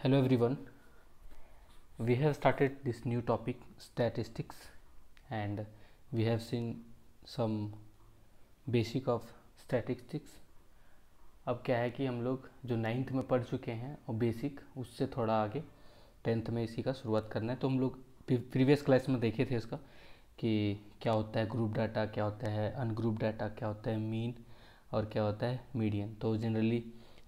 Hello everyone. We have started this new topic statistics and we have seen some basic of statistics. अब क्या है कि हम लोग जो 9th में पढ़ चुके हैं और बेसिक उससे थोड़ा आगे 10th में इसी का शुरुआत करना है। तो हम लोग प्रीवियस क्लास में देखे थे इसका कि क्या होता है ग्रुप डाटा, क्या होता है अनग्रुप डाटा, क्या होता है मीन और क्या होता है मीडियन। तो जनरली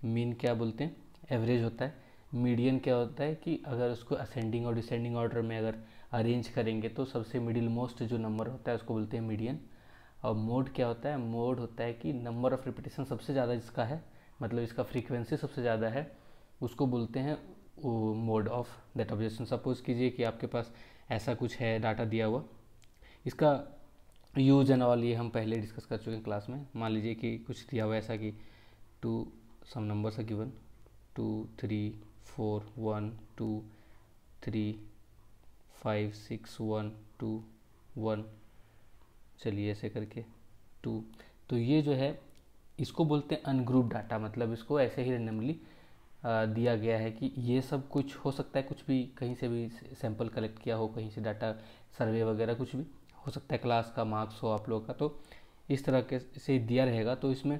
मीन क्या बोलते हैं, एवरेज होता है। मीडियन क्या होता है कि अगर उसको असेंडिंग और डिसेंडिंग ऑर्डर में अगर अरेंज करेंगे तो सबसे मिडिल मोस्ट जो नंबर होता है उसको बोलते हैं मीडियन। और मोड क्या होता है, मोड होता है कि नंबर ऑफ रिपीटेशन सबसे ज़्यादा जिसका है, मतलब इसका फ्रीक्वेंसी सबसे ज़्यादा है, उसको बोलते हैं mode of that objection. Suppose कीजिए कि आपके पास ऐसा कुछ है डाटा दिया हुआ, इसका यूज एंड ऑल ये हम पहले डिस्कस कर चुके हैं क्लास में। मान लीजिए कि कुछ दिया हुआ ऐसा कि to some numbers are given 2 3 4 1 2 3 5 6 1 2 1, चलिए ऐसे करके 2। तो ये जो है इसको बोलते हैं अनग्रुप डाटा, मतलब इसको ऐसे ही रेंडमली दिया गया है कि ये सब कुछ हो सकता है, कुछ भी कहीं से भी सैंपल कलेक्ट किया हो, कहीं से डाटा सर्वे वगैरह कुछ भी हो सकता है, क्लास का मार्क्स हो आप लोगों का, तो इस तरह के से दिया रहेगा। तो इसमें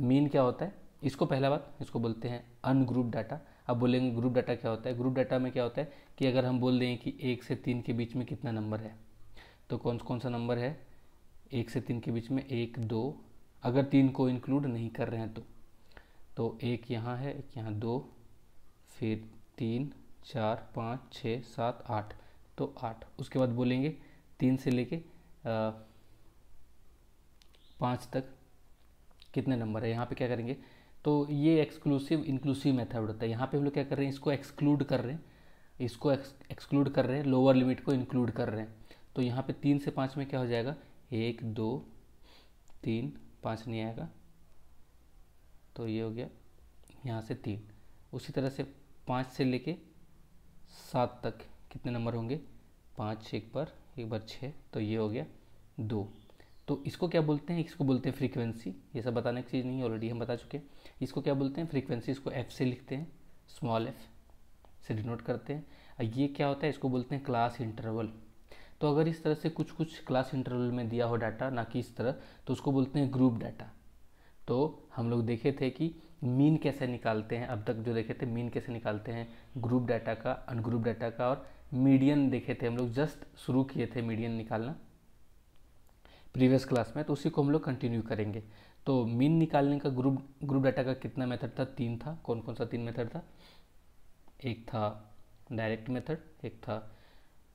मीन क्या होता है, इसको पहला बात इसको बोलते हैं अनग्रुप डाटा। अब बोलेंगे ग्रुप डाटा क्या होता है। ग्रुप डाटा में क्या होता है कि अगर हम बोल दें कि 1 से 3 के बीच में कितना नंबर है, तो कौन कौन सा नंबर है 1 से 3 के बीच में, 1 2, अगर 3 को इंक्लूड नहीं कर रहे हैं तो एक यहाँ है, एक यहाँ 2, फिर 3 4 5 6 7 8, तो 8। उसके बाद बोलेंगे 3 से लेके 5 तक कितने नंबर है। यहाँ पे क्या करेंगे, तो ये एक्सक्लूसिव इंक्लूसिव मेथड होता है। यहाँ पे हम लोग क्या कर रहे हैं, इसको एक्सक्लूड कर रहे हैं, इसको एक्सक्लूड कर रहे हैं, लोअर लिमिट को इंक्लूड कर रहे हैं। तो यहाँ पे 3 से 5 में क्या हो जाएगा, 1 2 3, 5 नहीं आएगा, तो ये हो गया यहाँ से 3। उसी तरह से 5 से लेके 7 तक कितने नंबर होंगे, 5 एक बार 6, तो ये हो गया 2। तो इसको क्या बोलते हैं, इसको बोलते हैं फ्रीक्वेंसी। ये सब बताने की चीज़ नहीं है, ऑलरेडी हम बता चुके हैं। इसको क्या बोलते हैं, फ्रीक्वेंसी। इसको एफ से लिखते हैं, स्मॉल एफ से डिनोट करते हैं। ये क्या होता है, इसको बोलते हैं क्लास इंटरवल। तो अगर इस तरह से कुछ कुछ क्लास इंटरवल में दिया हो डाटा, ना कि इस तरह, तो उसको बोलते हैं ग्रुप डाटा। तो हम लोग देखे थे कि मीन कैसे निकालते हैं, अब तक जो देखे थे मीन कैसे निकालते हैं ग्रुप डाटा का, अनग्रुप डाटा का, और मीडियन देखे थे हम लोग, जस्ट शुरू किए थे मीडियन निकालना प्रीवियस क्लास में, तो उसी को हम लोग कंटिन्यू करेंगे। तो मीन निकालने का ग्रुप डाटा का कितना मेथड था, 3 था। कौन कौन सा 3 मेथड था, एक था डायरेक्ट मेथड, एक था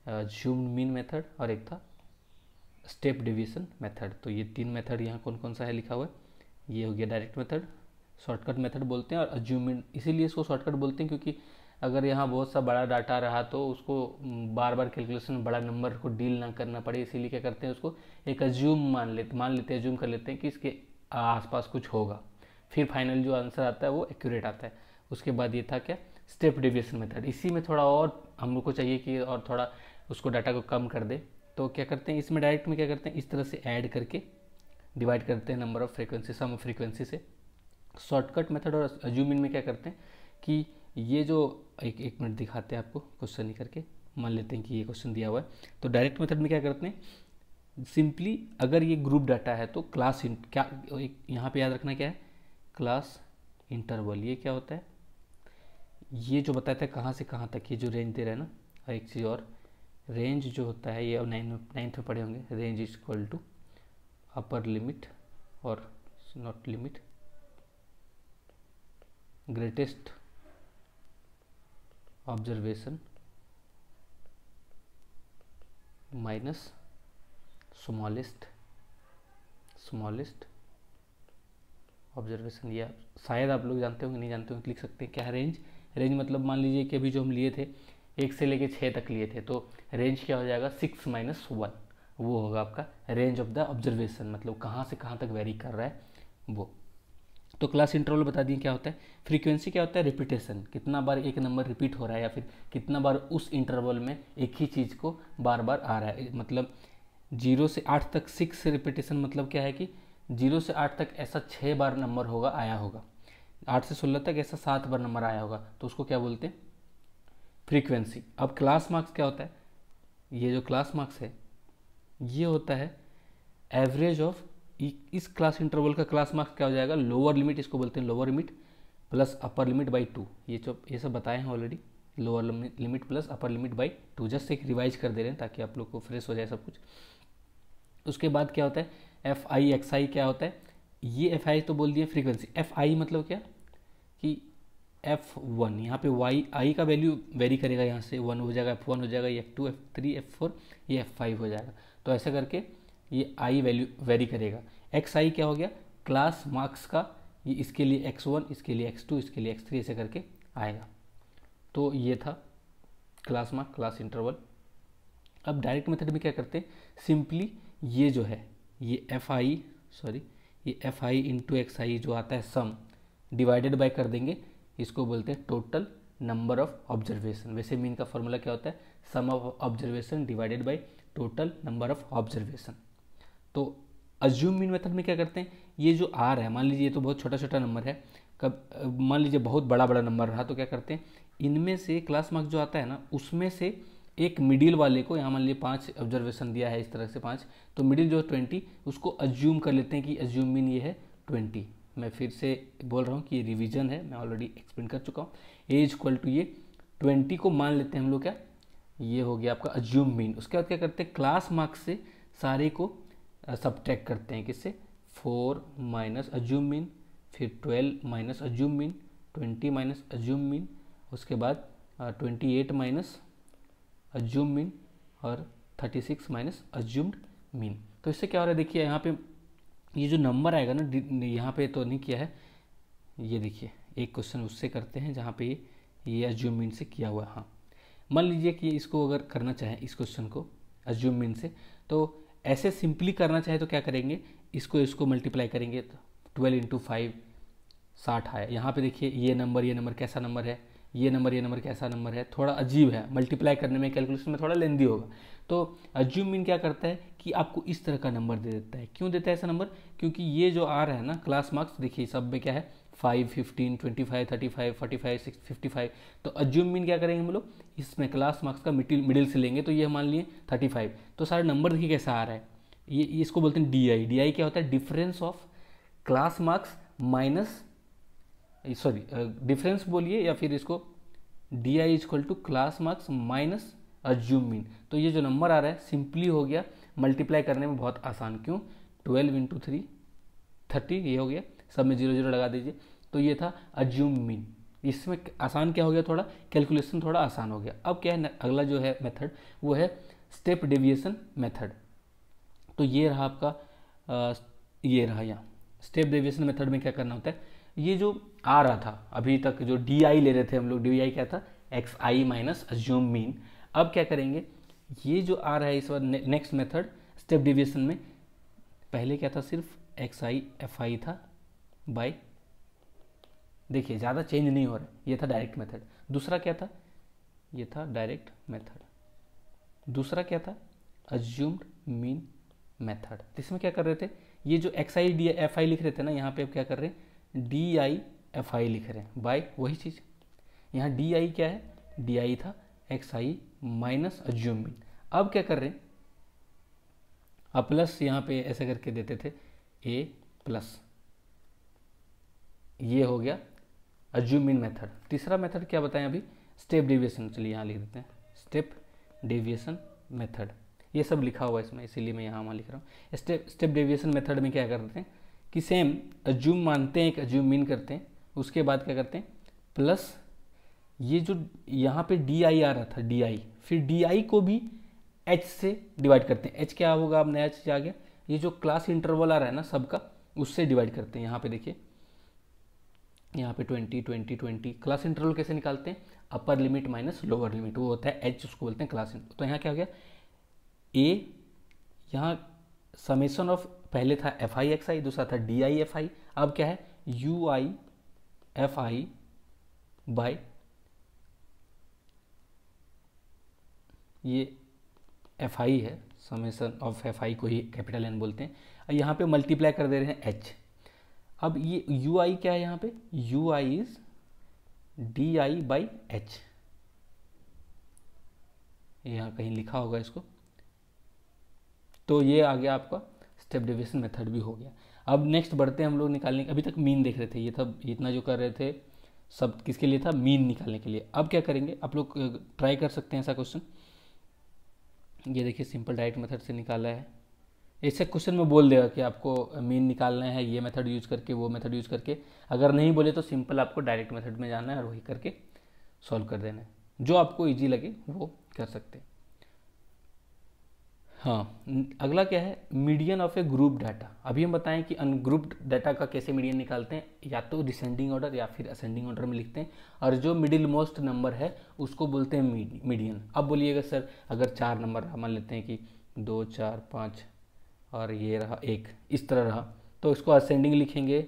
ज़ूम्ड मीन मेथड, और एक था स्टेप डिवीजन मेथड। तो ये 3 मेथड यहाँ कौन कौन सा है लिखा हुआ है। ये हो गया डायरेक्ट मेथड, शॉर्टकट मेथड बोलते हैं, और अज्यूम्ड इसीलिए इसको शॉर्टकट बोलते हैं क्योंकि अगर यहाँ बहुत सा बड़ा डाटा रहा तो उसको बार बार कैलकुलेशन, बड़ा नंबर को डील ना करना पड़े, इसीलिए क्या करते हैं उसको एक अज्यूम मान लेते हैं, अज्यूम कर लेते हैं कि इसके आसपास कुछ होगा, फिर फाइनल जो आंसर आता है वो एक्यूरेट आता है। उसके बाद ये था क्या, स्टेप डिवीजन मेथड। इसी में थोड़ा और हम लोग को चाहिए कि और थोड़ा उसको डाटा को कम कर दे, तो क्या करते हैं इसमें डायरेक्ट में क्या करते हैं, इस तरह से ऐड करके डिवाइड करते हैं number of frequency, sum of frequency से। शॉर्टकट मेथड और अज्यूमिंग में क्या करते हैं कि ये जो एक मिनट दिखाते हैं आपको क्वेश्चन ही करके, मान लेते हैं कि ये क्वेश्चन दिया हुआ है। तो डायरेक्ट मेथड में क्या करते हैं, सिंपली अगर ये ग्रुप डाटा है तो क्लास क्या यहाँ पे याद रखना क्या है, क्लास इंटरवल। ये क्या होता है, ये जो बताता है कहाँ से कहाँ तक, ये जो रेंज दे रहा है ना। और एक चीज़ और, रेंज जो होता है ये 9th में पढ़े होंगे, range is equal to upper limit और नॉट limit greatest observation minus smallest observation. या शायद आप लोग जानते होंगे, नहीं जानते होंगे, लिख सकते हैं क्या है रेंज। रेंज मतलब मान लीजिए कि अभी जो हम लिए थे 1 से लेके 6 तक लिए थे, तो रेंज क्या हो जाएगा, 6 - 1, वो होगा आपका रेंज ऑफ द ऑब्जर्वेशन, मतलब कहाँ से कहाँ तक वेरी कर रहा है वो। तो क्लास इंटरवल बता दिए क्या होता है। फ्रीक्वेंसी क्या होता है, रिपीटेशन, कितना बार एक नंबर रिपीट हो रहा है, या फिर कितना बार उस इंटरवल में एक ही चीज़ को बार बार आ रहा है। मतलब 0 से 8 तक 6 रिपीटेशन मतलब क्या है कि 0 से 8 तक ऐसा 6 बार नंबर होगा, आया होगा। 8 से 16 तक ऐसा 7 बार नंबर आया होगा तो उसको क्या बोलते हैं, फ्रीक्वेंसी। अब क्लास मार्क्स क्या होता है, ये जो क्लास मार्क्स है ये होता है एवरेज ऑफ इस क्लास इंटरवल का क्लास मार्क्स क्या हो जाएगा, लोअर लिमिट इसको बोलते हैं, lower limit plus upper limit by 2। ये सब बताए हैं already, lower limit plus upper limit by 2, just एक रिवाइज कर दे रहे हैं ताकि आप लोग को फ्रेश हो जाए सब कुछ। उसके बाद क्या होता है एफ आई एक्स आई क्या होता है, ये एफ आई तो बोल दिए फ्रीक्वेंसी, एफ आई मतलब क्या कि F1 यहाँ पे वाई आई का वैल्यू वेरी करेगा, यहाँ से 1 हो जाएगा, F1 हो जाएगा, ये F2 F3 F4 ये F5 हो जाएगा। तो ऐसे करके ये आई वैल्यू वेरी करेगा। एक्स आई क्या हो गया, क्लास मार्क्स का, ये इसके लिए x1, इसके लिए x2, इसके लिए x3 ऐसे करके आएगा। तो ये था क्लास मार्क, क्लास इंटरवल। अब डायरेक्ट मेथड में क्या करते हैं, सिंपली ये जो है ये एफ आई इंटू एक्स आई जो आता है सम डिवाइडेड बाय कर देंगे, इसको बोलते हैं टोटल नंबर ऑफ ऑब्जर्वेशन। वैसे मीन का फॉर्मूला क्या होता है, sum of observation divided by total number of observation. तो अज्यूम मीन मेथड में क्या करते हैं, ये जो आर है, मान लीजिए ये तो बहुत छोटा छोटा नंबर है, कब मान लीजिए बहुत बड़ा बड़ा नंबर रहा तो क्या करते हैं, इनमें से क्लास मार्क्स जो आता है ना उसमें से एक मिडिल वाले को, यहाँ मान लीजिए 5 ऑब्जर्वेशन दिया है इस तरह से 5, तो मिडिल जो 20 उसको अज्यूम कर लेते हैं कि अज्यूम मीन ये है 20। मैं फिर से बोल रहा हूँ कि ये रिवीजन है, मैं ऑलरेडी एक्सप्लेन कर चुका हूँ। ए इक्वल टू ये 20 को मान लेते हैं हम लोग क्या, ये हो गया आपका अज्यूम मीन। उसके बाद क्या करते हैं, क्लास मार्क्स से सारे को सब्ट्रैक्ट करते हैं, किससे, 4 माइनस अज्यूम मीन, फिर 12 minus assume mean, 20 minus assume mean, उसके बाद 28 माइनस अज्यूम मीन और 36 माइनस अज्यूम्ड मीन। तो इससे क्या हो रहा है, देखिए यहाँ पे ये जो नंबर आएगा ना, यहाँ पे तो नहीं किया है, ये देखिए एक क्वेश्चन उससे करते हैं जहाँ पे ये अज्यूम मीन से किया हुआ है। हाँ मान लीजिए कि इसको अगर करना चाहें इस क्वेश्चन को अज्यूम मीन से, तो ऐसे सिंपली करना चाहे तो क्या करेंगे, इसको मल्टीप्लाई करेंगे, तो 12 इंटू 5 60 आया। यहाँ पे देखिए ये नंबर कैसा नंबर है, ये नंबर कैसा नंबर है, थोड़ा अजीब है, मल्टीप्लाई करने में कैलकुलेशन में थोड़ा लेंदी होगा। तो अज्यूम मीन क्या करता है कि आपको इस तरह का नंबर दे देता है। क्यों देता है ऐसा नंबर, क्योंकि ये जो आ रहा है ना क्लास मार्क्स, देखिए सब में क्या है 5, 15, 25, 35, 45, 55। तो अज्यूम मीन क्या करेंगे हम लोग, इसमें क्लास मार्क्स का मिडिल से लेंगे, तो ये मान लिए 35। तो सारे नंबर देखिए कैसा आ रहा है, ये इसको बोलते हैं DI। DI क्या होता है, difference of class marks minus, sorry difference बोलिए, या फिर इसको DI equal to class marks minus assume mean. तो ये जो नंबर आ रहा है सिंपली हो गया, मल्टीप्लाई करने में बहुत आसान। क्यों, 12 इंटू 3 30, ये हो गया, सब में 0 0 लगा दीजिए। तो ये था अज्यूम मीन। इसमें आसान क्या हो गया, थोड़ा कैलकुलेशन थोड़ा आसान हो गया। अब क्या है अगला जो है मेथड, वो है स्टेप डेविएशन मेथड। तो ये रहा आपका ये रहा यहाँ स्टेप डेविएशन मेथड में क्या करना होता है, ये जो आ रहा था अभी तक जो DI ले रहे थे हम लोग, DI क्या था, XI माइनस अज्यूम मीन। अब क्या करेंगे, ये जो आ रहा है इस बार नेक्स्ट मेथड स्टेप डेविएशन में, पहले क्या था, सिर्फ XI FI था बाय, देखिए ज़्यादा चेंज नहीं हो रहा है, ये था डायरेक्ट मेथड। दूसरा क्या था, ये था डायरेक्ट मेथड। दूसरा क्या था, अज्यूम्ड मीन मेथड। इसमें क्या कर रहे थे, ये जो XI FI लिख रहे थे ना, यहाँ पे अब क्या कर रहे हैं, DI FI लिख रहे हैं बाय वही चीज़। यहाँ DI क्या है, DI था XI माइनस अज्यूम मीन। अब क्या कर रहे हैं, अब प्लस यहाँ पे ऐसे करके देते थे A प्लस, ये हो गया अज्यूम मीन मेथड। तीसरा मेथड क्या बताएं अभी, स्टेप डेविएशन। चलिए यहाँ लिख देते हैं स्टेप डेविएशन मेथड, ये सब लिखा हुआ है इसमें, इसीलिए मैं यहाँ लिख रहा हूँ। स्टेप डेविएशन मेथड में क्या करते हैं कि सेम अज्यूम मानते हैं, एक अज्यूम मीन करते हैं, उसके बाद क्या करते हैं प्लस ये जो यहाँ पे DI आ रहा था DI, फिर DI को भी H से डिवाइड करते हैं। H क्या होगा, अब नया चीज आ गया, ये जो क्लास इंटरवल आ रहा है ना सबका, उससे डिवाइड करते हैं। यहाँ पे देखिए, यहाँ पे 20 20 20, क्लास इंटरवल कैसे निकालते हैं, upper limit minus lower limit, वो होता है H, उसको बोलते हैं क्लास इंटरवल। तो यहाँ क्या हो गया, A, यहाँ समेशन ऑफ, पहले था FI XI, दूसरा था DI FI, अब क्या है UI FI बाय, ये FI है, समेशन ऑफ FI को ही कैपिटल N बोलते हैं। यहाँ पे मल्टीप्लाई कर दे रहे हैं H। अब ये यू आई क्या है यहाँ पे, you I is D I by H, यहाँ कहीं लिखा होगा इसको। तो ये आ गया आपका स्टेप डेविएशन मेथड भी हो गया। अब नेक्स्ट बढ़ते हैं हम लोग निकालने, अभी तक मीन देख रहे थे, ये था इतना जो कर रहे थे सब किसके लिए था, मीन निकालने के लिए। अब क्या करेंगे, आप लोग ट्राई कर सकते हैं ऐसा क्वेश्चन। ये देखिए सिंपल डायरेक्ट मेथड से निकाला है। ऐसे क्वेश्चन में बोल देगा कि आपको मीन निकालना है ये मेथड यूज करके, वो मेथड यूज करके। अगर नहीं बोले तो सिंपल आपको डायरेक्ट मेथड में जाना है और वही करके सॉल्व कर देना है, जो आपको ईजी लगे वो कर सकते हैं। हाँ, अगला क्या है, median of A group data. अभी हम बताएं कि अनग्रुप्ड डाटा का कैसे मीडियन निकालते हैं, या तो डिसेंडिंग ऑर्डर या फिर असेंडिंग ऑर्डर में लिखते हैं, और जो मिडिल मोस्ट नंबर है उसको बोलते हैं मीडियन। अब बोलिएगा सर अगर 4 नंबर मान लेते हैं कि 2 4 5 और ये रहा 1, इस तरह रहा, तो इसको असेंडिंग लिखेंगे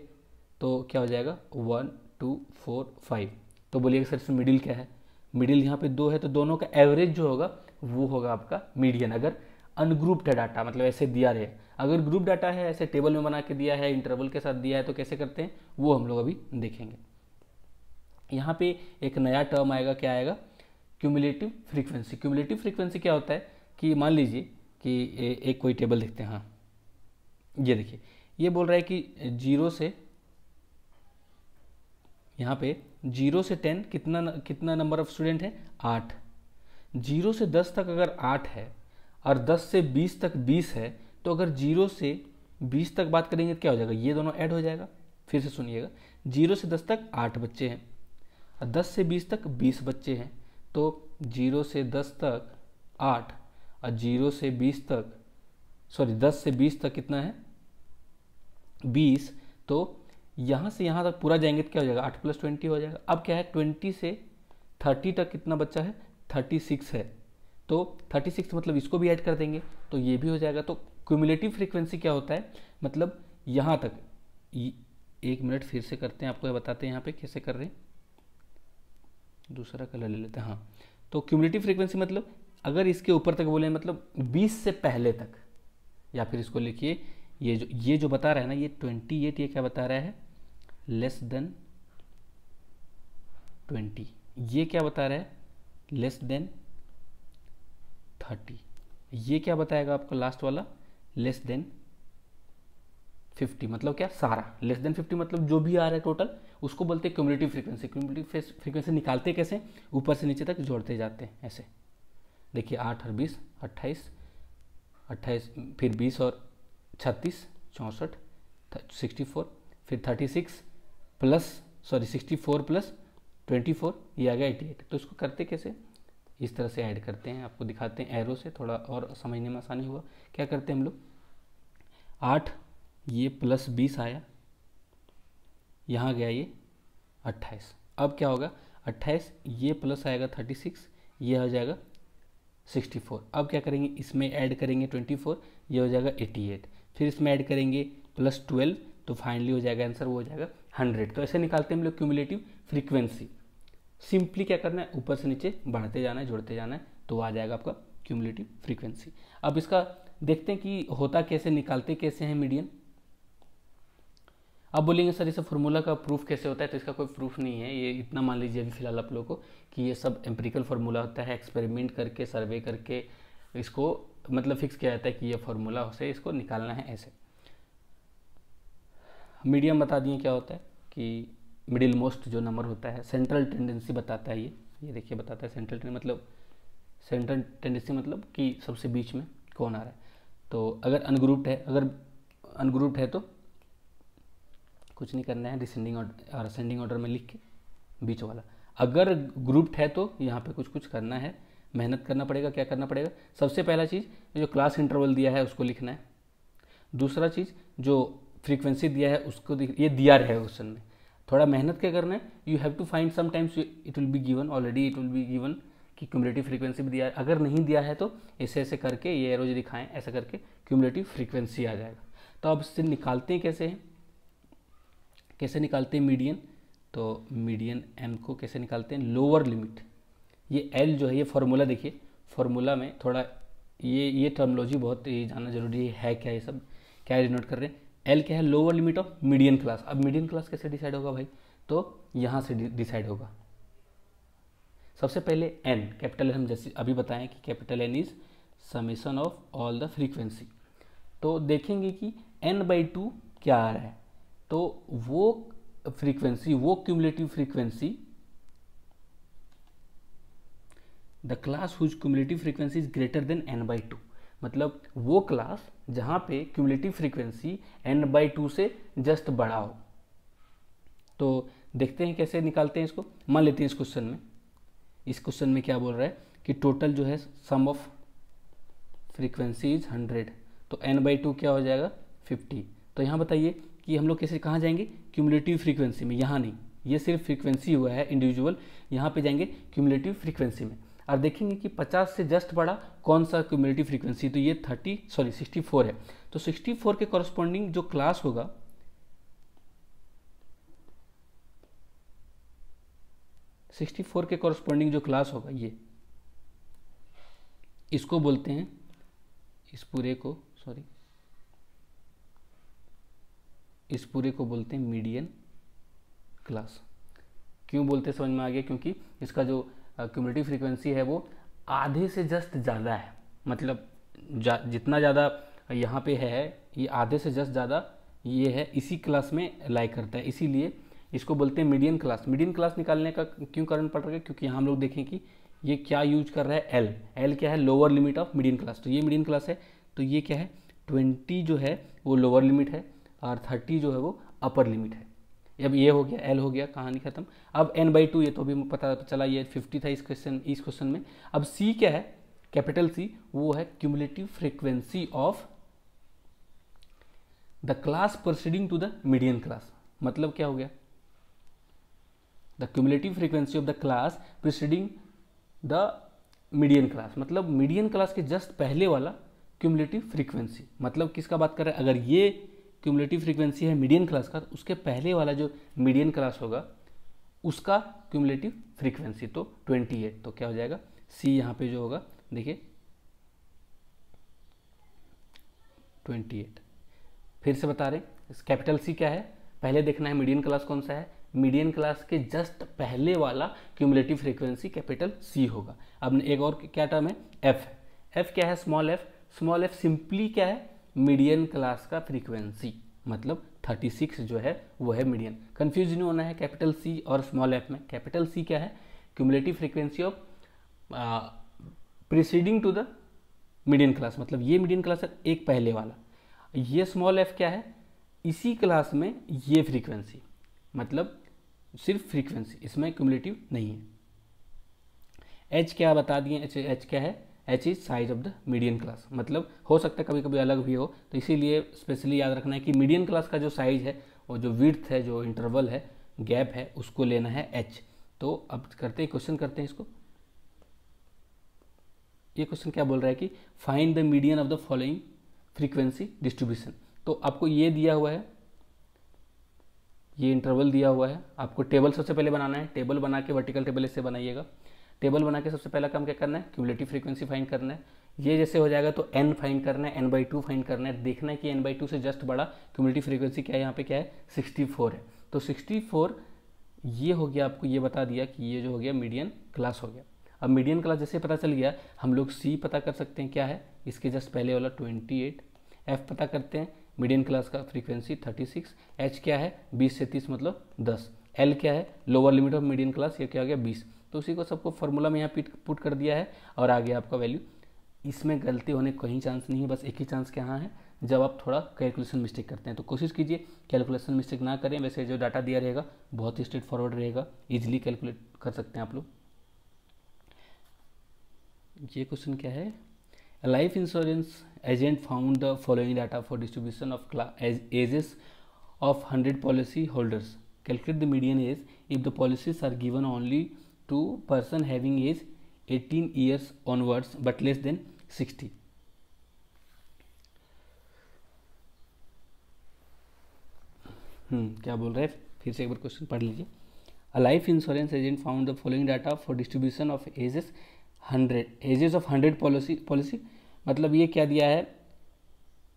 तो क्या हो जाएगा 1 2 4 5। तो बोलिएगा सर इसमें मिडिल क्या है, मिडिल यहाँ पे 2 है, तो दोनों का एवरेज जो होगा वो होगा आपका मीडियन। अगर अनग्रुप्ड डाटा मतलब ऐसे दिया रहे, अगर ग्रुप डाटा है ऐसे टेबल में बना के दिया है, इंटरवल के साथ दिया है, तो कैसे करते हैं वो हम लोग अभी देखेंगे। यहाँ पे एक नया टर्म आएगा, क्या आएगा, क्यूमुलेटिव फ्रीक्वेंसी। क्यूमुलेटिव फ्रीक्वेंसी क्या होता है कि मान लीजिए कि एक कोई टेबल देखते हैं, हाँ ये देखिए, ये बोल रहा है कि 0 से यहाँ पे 0 से 10 कितना नंबर ऑफ स्टूडेंट है, 8। 0 से 10 तक अगर 8 है और 10 से 20 तक 20 है, तो अगर 0 से 20 तक बात करेंगे तो क्या हो जाएगा, ये दोनों ऐड हो जाएगा। फिर से सुनिएगा, 0 से 10 तक 8 बच्चे हैं और 10 से 20 तक 20 बच्चे हैं, तो 0 से 10 तक 8 और 0 से 20 तक, सॉरी 10 से 20 तक कितना है 20, तो यहाँ से यहाँ तक पूरा जाएंगे तो क्या हो जाएगा 8 + 20 हो जाएगा। अब क्या है 20 से 30 तक कितना बच्चा है 36 है, तो 36 मतलब इसको भी ऐड कर देंगे तो ये भी हो जाएगा। तो क्यूमुलेटिव फ्रीक्वेंसी क्या होता है, मतलब यहाँ तक, 1 मिनट फिर से करते हैं, आपको बताते हैं यहाँ पे कैसे कर रहे हैं, दूसरा कलर ले लेते हैं। हाँ, तो क्यूमुलेटिव फ्रीक्वेंसी मतलब अगर इसके ऊपर तक बोले मतलब 20 से पहले तक, या फिर इसको लिखिए ये जो बता रहा है ना, ये 28, ये क्या बता रहा है लेस देन 20, ये क्या बता रहा है लेस देन 30, ये क्या बताएगा आपका लास्ट वाला लेस देन 50। मतलब क्या, सारा लेस देन 50 मतलब जो भी आ रहा है टोटल उसको बोलते हैं क्यूमुलेटिव फ्रीक्वेंसी। क्यूमुलेटिव फ्रीक्वेंसी निकालते कैसे, ऊपर से नीचे तक जोड़ते जाते हैं ऐसे। देखिए 8 और 20 28, 28 फिर 20 और 36 64, 64 फिर 36 प्लस 64 प्लस 24, ये आ गया 88। तो इसको करते कैसे, इस तरह से ऐड करते हैं, आपको दिखाते हैं एरो से, थोड़ा और समझने में आसानी होगा। क्या करते हैं हम लोग, 8 ये प्लस 20 आया, यहाँ गया ये 28। अब क्या होगा 28 ये प्लस आएगा 36, ये हो जाएगा 64। अब क्या करेंगे, इसमें ऐड करेंगे 24, ये हो जाएगा 88। फिर इसमें ऐड करेंगे प्लस 12, तो फाइनली हो जाएगा आंसर, वो हो जाएगा 100। तो ऐसे निकालते हैं हम लोग क्यूमुलेटिव फ्रीक्वेंसी। सिंपली क्या करना है, ऊपर से नीचे बढ़ते जाना है, जोड़ते जाना है, तो आ जाएगा आपका क्यूमुलेटिव फ्रीक्वेंसी। अब इसका देखते हैं कि होता कैसे, निकालते कैसे हैं मीडियन। अब बोलेंगे सर इसे फार्मूला का प्रूफ कैसे होता है, तो इसका कोई प्रूफ नहीं है, ये इतना मान लीजिए अभी फिलहाल आप लोगों को कि ये सब एम्पिरिकल फार्मूला होता है, एक्सपेरिमेंट करके सर्वे करके इसको मतलब फिक्स किया जाता है कि ये फार्मूला से इसको निकालना है ऐसे। मीडियम बता दिए क्या होता है कि मिडिल मोस्ट जो नंबर होता है, सेंट्रल टेंडेंसी बताता है ये देखिए बताता है सेंट्रल टेंडेंसी मतलब कि सबसे बीच में कौन आ रहा है। तो अगर अनग्रुप्ड है तो कुछ नहीं करना है, डिसेंडिंग और असेंडिंग ऑर्डर में लिख के बीच वाला। अगर ग्रुप्ड है तो यहाँ पे कुछ करना है, मेहनत करना पड़ेगा। क्या करना पड़ेगा, सबसे पहला चीज़ जो क्लास इंटरवल दिया है उसको लिखना है। दूसरा चीज़ जो फ्रीक्वेंसी दिया है उसको ये दिया रहे क्वेश्चन में, थोड़ा मेहनत क्या करना है, you have to find sometimes it will be given, already it will be given कि क्यूमुलेटिव फ्रीक्वेंसी भी दिया है। अगर नहीं दिया है तो ऐसे ऐसे करके ये एरोज दिखाएं, ऐसा करके क्यूमुलेटिव फ्रीक्वेंसी आ जाएगा। तो अब इससे निकालते हैं कैसे निकालते हैं मीडियन। तो मीडियन एम को कैसे निकालते हैं, लोअर लिमिट, ये एल जो है ये फार्मूला देखिए, फार्मूला में थोड़ा ये टर्मिनोलॉजी बहुत ये जानना जरूरी है क्या, ये सब क्या डिनोट कर रहे हैं, एल क्या है, lower limit of median class. अब मीडियन क्लास कैसे डिसाइड होगा भाई, तो यहाँ से डिसाइड होगा। सबसे पहले एन, कैपिटल हम जैसे अभी बताएं कि capital N is summation of all the frequency. तो देखेंगे कि n/2 क्या आ रहा है, तो वो फ्रीक्वेंसी, वो cumulative frequency, the class whose cumulative frequency is greater than n/2, मतलब वो क्लास जहाँ पे क्यूमुलेटिव फ्रीक्वेंसी n/2 से जस्ट बड़ा हो। तो देखते हैं कैसे निकालते हैं इसको। मान लेते हैं इस क्वेश्चन में क्या बोल रहा है कि टोटल जो है सम ऑफ फ्रीक्वेंसी इज 100, तो n/2 क्या हो जाएगा 50। तो यहाँ बताइए कि हम लोग कैसे कहाँ जाएंगे, क्यूमुलेटिव फ्रीक्वेंसी में, यहाँ नहीं, ये सिर्फ फ्रीक्वेंसी हुआ है इंडिविजुअल, यहाँ पे जाएंगे क्यूमुलेटिव फ्रीक्वेंसी में और देखेंगे कि 50 से जस्ट बड़ा कौन सा क्यूमुलेटिव फ्रीक्वेंसी, तो ये 64 है। तो 64 के कॉरस्पॉन्डिंग जो क्लास होगा, के कॉरस्पॉन्डिंग जो क्लास होगा, ये इसको बोलते हैं, इस पूरे को बोलते हैं मीडियन क्लास। क्यों बोलते हैं समझ में आ गया, क्योंकि इसका जो क्यूमुलेटिव फ्रीक्वेंसी है वो आधे से जस्ट ज़्यादा है, मतलब जितना ज़्यादा यहाँ पे है ये आधे से जस्ट ज़्यादा ये है, इसी क्लास में लाई करता है, इसीलिए इसको बोलते हैं मीडियन क्लास। मीडियन क्लास निकालने का क्यों कारण पड़ रहा है, क्योंकि यहाँ हम लोग देखें कि ये क्या यूज कर रहा है, एल क्या है, lower limit of median class. तो ये मीडियन क्लास है, तो ये क्या है 20 जो है वो लोअर लिमिट है और 30 जो है वो अपर लिमिट है। अब ये हो गया, एल हो गया, कहानी खत्म। अब n/2 ये तो भी पता चला, ये 50 था इस क्वेश्चन में। अब सी क्या है, कैपिटल सी, वो है cumulative frequency of the class proceeding to the median class. मतलब क्या हो गया, the cumulative frequency of the class preceding the median class, मतलब मीडियन क्लास के जस्ट पहले वाला क्यूमुलेटिव फ्रीक्वेंसी। मतलब किसका बात कर रहे हैं, अगर ये क्यूमुलेटिव फ्रीक्वेंसी है मीडियन क्लास का, तो उसके पहले वाला जो मीडियन क्लास होगा उसका क्यूमुलेटिव फ्रीक्वेंसी तो 28। तो क्या हो जाएगा सी, यहाँ पे जो होगा देखिए 28। फिर से बता रहे हैं, कैपिटल सी क्या है, पहले देखना है मीडियन क्लास कौन सा है, मीडियन क्लास के जस्ट पहले वाला क्यूमुलेटिव फ्रीक्वेंसी कैपिटल सी होगा। अब एक और क्या टर्म है, एफ क्या है, स्मॉल एफ सिंपली क्या है, मीडियन क्लास का फ्रीक्वेंसी, मतलब 36 जो है वो है मीडियन। कंफ्यूज नहीं होना है कैपिटल सी और स्मॉल एफ में। कैपिटल सी क्या है, cumulative frequency of preceding to the median class, मतलब ये मीडियन क्लास है एक पहले वाला। ये स्मॉल एफ क्या है, इसी क्लास में ये फ्रीक्वेंसी, मतलब सिर्फ फ्रीक्वेंसी, इसमें क्यूमुलेटिव नहीं है। एच क्या बता दिए, एच क्या है, H is size of the median class, मतलब हो सकता है कभी कभी अलग भी हो, तो इसीलिए स्पेशली याद रखना है कि मीडियन क्लास का जो साइज है, वो जो विड्थ है, जो इंटरवल है, गैप है, उसको लेना है एच। तो अब क्वेश्चन करते हैं इसको। ये क्वेश्चन क्या बोल रहा है कि find the median of the following frequency distribution. तो आपको ये दिया हुआ है, ये इंटरवल दिया हुआ है, आपको टेबल सबसे पहले बनाना है। टेबल बना के वर्टिकल टेबल इससे बनाइएगा। टेबल बना के सबसे पहला काम क्या करना है, क्यूमुलेटिव फ्रीक्वेंसी फाइंड करना है। ये जैसे हो जाएगा तो n फाइंड करना है, n/2 फाइंड करना है। देखना है कि n/2 से जस्ट बड़ा क्यूमुलेटिव फ्रीक्वेंसी क्या है, यहाँ पे क्या है 64 है। तो 64 ये हो गया, आपको ये बता दिया कि ये जो हो गया मीडियन क्लास हो गया। अब मीडियन क्लास जैसे पता चल गया, हम लोग सी पता कर सकते हैं क्या है, इसके जस्ट पहले वाला 28। एफ पता करते हैं, मीडियन क्लास का फ्रीक्वेंसी 36। एच क्या है 20 से 30 मतलब 10। एल क्या है lower limit of median class, ये क्या हो गया 20। तो उसी को सबको फॉर्मूला में यहाँ पुट कर दिया है और आ गया आपका वैल्यू। इसमें गलती होने का कहीं चांस नहीं है, बस एक ही चांस यहाँ है जब आप थोड़ा कैलकुलेशन मिस्टेक करते हैं। तो कोशिश कीजिए कैलकुलेशन मिस्टेक ना करें। वैसे जो डाटा दिया रहेगा बहुत ही स्ट्रेट फॉरवर्ड रहेगा, इजीली कैलकुलेट कर सकते हैं आप लोग। ये क्वेश्चन क्या है, life insurance agent found the following data for distribution of ages of 100 policy holders. Calculate the median age if the policies are given only to person having age 18 years onwards but less than 60। क्या बोल रहे हैं, फिर से एक बार question पढ़ लीजिए। A life insurance agent found the following data for distribution of ages of 100 policy. मतलब ये क्या दिया है,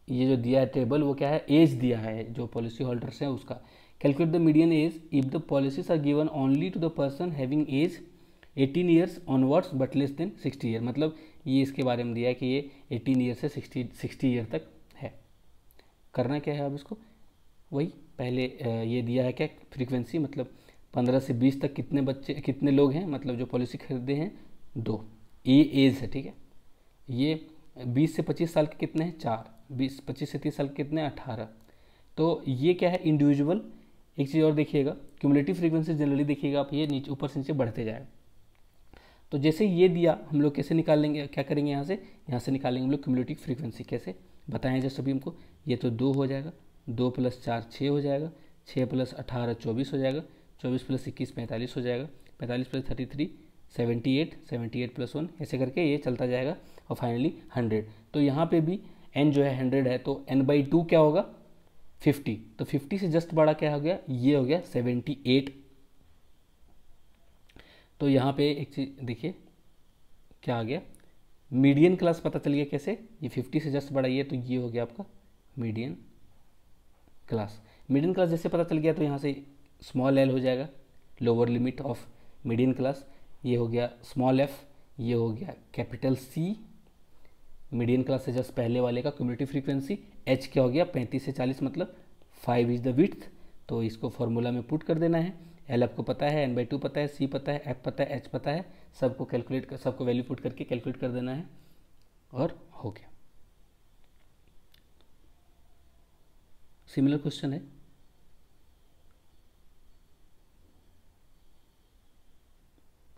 ये जो दिया है टेबल वो क्या है, एज दिया है जो पॉलिसी होल्डर्स हैं उसका। Calculate the median age if the policies are given only to the person having age 18 years onwards but less than 60 year. मतलब ये इसके बारे में दिया है कि ये 18 ईयर से 60 ईयर तक है। करना क्या है अब इसको, वही पहले ये दिया है क्या फ्रीक्वेंसी, मतलब 15 से 20 तक कितने बच्चे कितने लोग हैं, मतलब जो पॉलिसी खरीदे हैं 2, ये एज है, ठीक है। ये 20 से 25 साल के कितने हैं 4, 25 से 30 साल के कितने 18। तो ये क्या है इंडिविजुअल। एक चीज़ और देखिएगा, क्यूमुलेटिव फ्रीक्वेंसी जनरली देखिएगा आप, ये नीचे ऊपर से नीचे बढ़ते जाएगा। तो जैसे ये दिया हम लोग कैसे निकाल लेंगे, क्या करेंगे यहाँ से निकालेंगे हम लोग क्यूमुलेटिव फ्रीक्वेंसी। कैसे बताएं जैसे अभी हमको, ये तो 2 हो जाएगा, 2 + 4 6 हो जाएगा, 6 + 18 24 हो जाएगा, 24 + 21 45 हो जाएगा, 45 + 33 78, 78 + 1 ऐसे करके ये चलता जाएगा और फाइनली 100। तो यहाँ पे भी n जो है 100 है, तो n/2 क्या होगा 50। तो 50 से जस्ट बड़ा क्या हो गया, ये हो गया 78। तो यहाँ पे एक चीज़ देखिए क्या आ गया, मीडियन क्लास पता चल गया कैसे, ये 50 से जस्ट बड़ा ये, तो ये हो गया आपका मीडियन क्लास। मीडियन क्लास जैसे पता चल गया तो यहाँ से स्मॉल l हो जाएगा, lower limit of median class, ये हो गया स्मॉल f, ये हो गया कैपिटल C। मीडियन क्लास से जस्ट पहले वाले का क्यूमुलेटिव फ्रीक्वेंसी h क्या हो गया 35 से 40, मतलब 5 इज द विड्थ। तो इसको फॉर्मूला में पुट कर देना है, L आपको पता है, n/2 पता है, C पता है, F पता है, H पता है, सबको कैलकुलेट कर, सबको वैल्यू पुट करके कैलकुलेट कर देना है और हो गया। सिमिलर क्वेश्चन है,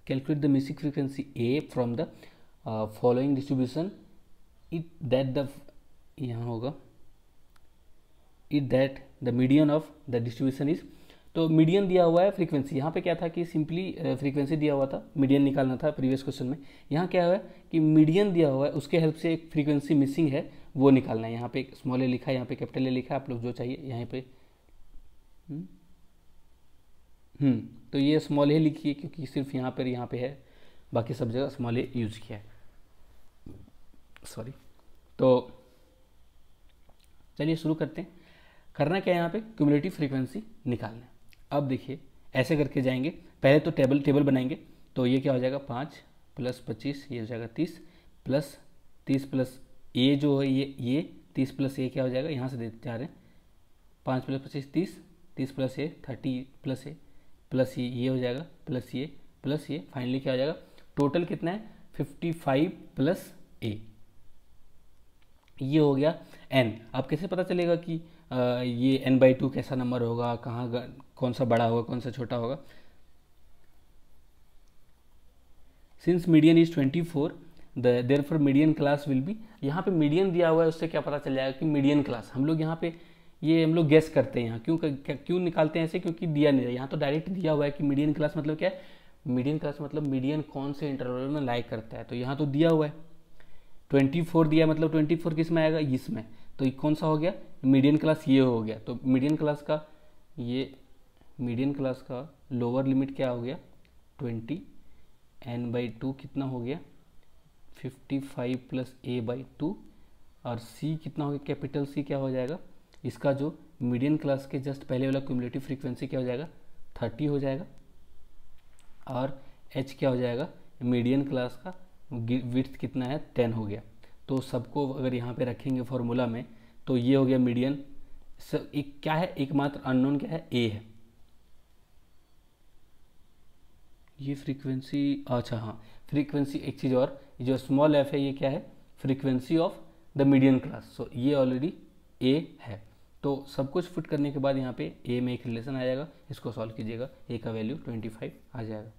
calculate the missing frequency A from the following distribution it that the, यहाँ होगा it that the median of the distribution is. तो मीडियन दिया हुआ है फ्रीक्वेंसी, यहाँ पे क्या था कि सिंपली फ्रीक्वेंसी दिया हुआ था, मीडियन निकालना था प्रीवियस क्वेश्चन में। यहाँ क्या है कि मीडियन दिया हुआ है, उसके हेल्प से एक फ्रीक्वेंसी मिसिंग है वो निकालना है। यहाँ पे स्मॉल ए लिखा है, यहाँ पे कैपिटल ए लिखा है, आप लोग जो चाहिए यहाँ पे तो ये स्मॉल ए लिखिए क्योंकि सिर्फ यहाँ पे है, बाकी सब जगह स्मॉल ए यूज किया है, सॉरी। तो चलिए शुरू करते हैं। करना क्या है यहाँ पे, क्यूमुलेटिव फ्रीक्वेंसी निकालना है। अब देखिए ऐसे करके जाएंगे, पहले तो टेबल बनाएंगे। तो ये क्या हो जाएगा 5 + 25 ये हो जाएगा 30 + 30 + ए जो है ये 30 + ए क्या हो जाएगा, यहाँ से देते जा रहे हैं 5 + 25 30, 30 + ए 30 + ए प्लस ये हो जाएगा प्लस ये फाइनली क्या हो जाएगा, टोटल कितना है 55 + ए, ये हो गया n। अब कैसे पता चलेगा कि ये n/2 कैसा नंबर होगा, कहाँ कौन सा बड़ा होगा कौन सा छोटा होगा। Since median is 24 therefore median class will be, यहाँ पे मीडियन दिया हुआ है उससे क्या पता चल जाएगा कि मीडियन क्लास। हम लोग यहाँ पे ये हम लोग गेस करते हैं, यहाँ क्यों निकालते हैं ऐसे, क्योंकि दिया नहीं है, यहाँ तो डायरेक्ट दिया हुआ है कि मीडियन क्लास मतलब क्या है, मीडियन क्लास मतलब मीडियन कौन से इंटरवल में लाइक करता है। तो यहाँ तो दिया हुआ है 24 दिया, मतलब 24 किस में आएगा, इसमें। तो ये कौन सा हो गया मीडियन क्लास, ये हो गया। तो मीडियन क्लास का लोअर लिमिट क्या हो गया 20, n/2 कितना हो गया 55 + a/2, और c कितना हो गया कैपिटल C क्या हो जाएगा, इसका जो मीडियन क्लास के जस्ट पहले वाला क्यूमुलेटिव फ्रीक्वेंसी क्या हो जाएगा 30 हो जाएगा, और h क्या हो जाएगा मीडियन क्लास का विड्थ कितना है 10 हो गया। तो सबको अगर यहाँ पे रखेंगे फॉर्मूला में तो ये हो गया मीडियन। एक क्या है, एकमात्र अननोन क्या है a है, ये फ्रीक्वेंसी, अच्छा हाँ फ्रीक्वेंसी, एक चीज़ और जो स्मॉल f है ये क्या है frequency of the median class. So ये ऑलरेडी a है। तो सब कुछ फिट करने के बाद यहाँ पे a में एक रिलेशन आ जाएगा, इसको सॉल्व कीजिएगा, a का वैल्यू 25 आ जाएगा।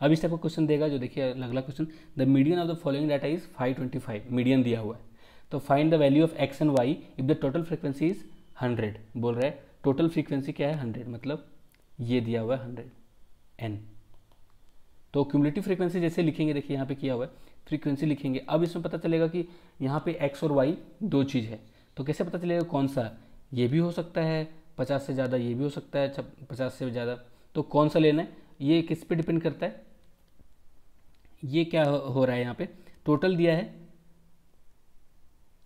अब इस टाइप का क्वेश्चन देगा जो देखिए अगला question, the median of the following data is 525, median दिया हुआ है। तो find the value of x and y if the total frequency is 100, बोल रहा है टोटल फ्रीक्वेंसी क्या है 100, मतलब ये दिया हुआ है 100 n। तो क्यूमुलेटिव फ्रीक्वेंसी जैसे लिखेंगे, देखिए यहाँ पे किया हुआ है फ्रीक्वेंसी लिखेंगे। अब इसमें पता चलेगा कि यहाँ पे x और y दो चीज़ है, तो कैसे पता चलेगा कौन सा, ये भी हो सकता है 50 से ज़्यादा, ये भी हो सकता है 50 से ज़्यादा, तो कौन सा लेना है ये किस पे डिपेंड करता है। ये क्या हो रहा है यहाँ पे, टोटल दिया है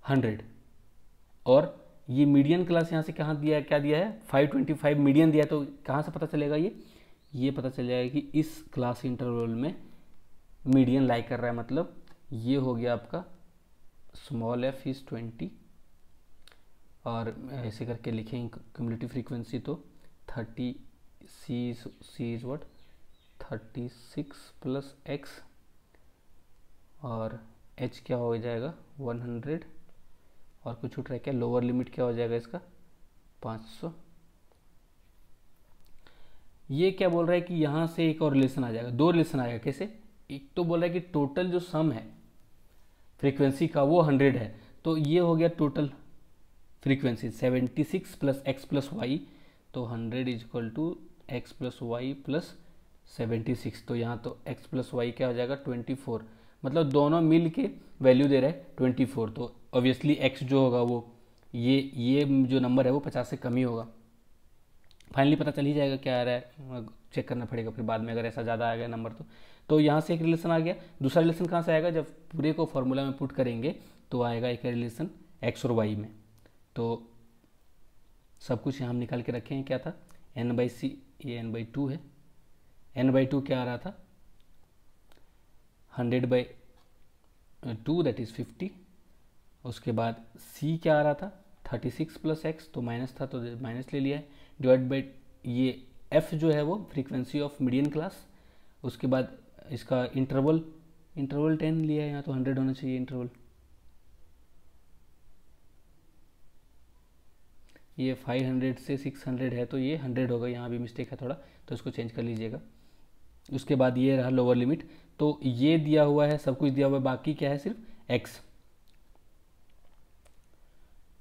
100, और ये मीडियन क्लास यहाँ से कहाँ दिया है, क्या दिया है 525 मीडियन दिया है। तो कहाँ से पता चलेगा ये पता चल जाएगा कि इस क्लास इंटरवल में मीडियन लाई कर रहा है, मतलब ये हो गया आपका स्मॉल f इज़ 20 और ऐसे करके लिखेंगे क्यूमुलेटिव फ्रीक्वेंसी तो 30 c is what 36 plus x और h क्या हो जाएगा 100 और कुछ छूट रहा है क्या, लोअर लिमिट क्या हो जाएगा इसका 500। ये क्या बोल रहा है कि यहाँ से एक और रिलेशन आ जाएगा, दो रिलेशन आएगा। कैसे, एक तो बोल रहा है कि टोटल जो सम है फ्रीक्वेंसी का वो 100 है, तो ये हो गया total frequency 76 plus X plus Y, तो 100 is equal to X plus Y plus 76। तो यहाँ तो x प्लस वाई क्या हो जाएगा 24, मतलब दोनों मिल के वैल्यू दे रहा है 24। तो ऑब्वियसली x जो होगा वो ये जो नंबर है वो 50 से कम ही होगा। फाइनली पता चल ही जाएगा क्या आ रहा है, चेक करना पड़ेगा फिर बाद में अगर ऐसा ज़्यादा आ गया नंबर तो यहाँ से एक रिलेशन आ गया। दूसरा रिलेशन कहाँ से आएगा, जब पूरे को फॉर्मूला में पुट करेंगे तो आएगा एक रिलेशन x और y में। तो सब कुछ यहाँ हम निकाल के रखे हैं, क्या था n/c, ये n/2 है, n/2 क्या आ रहा था 100/2 दैट इज़ 50। उसके बाद c क्या आ रहा था 36 प्लस एक्स, तो माइनस था तो माइनस ले लिया है, डिवाइड बाई ये f जो है वो फ्रीक्वेंसी ऑफ मीडियन क्लास। उसके बाद इसका इंटरवल 10 लिया है, यहाँ तो 100 होना चाहिए इंटरवल। ये 500 से 600 है तो ये 100 होगा, यहाँ भी मिस्टेक है थोड़ा तो इसको चेंज कर लीजिएगा। उसके बाद ये रहा लोअर लिमिट, तो ये दिया हुआ है, सब कुछ दिया हुआ है, बाकी क्या है सिर्फ x।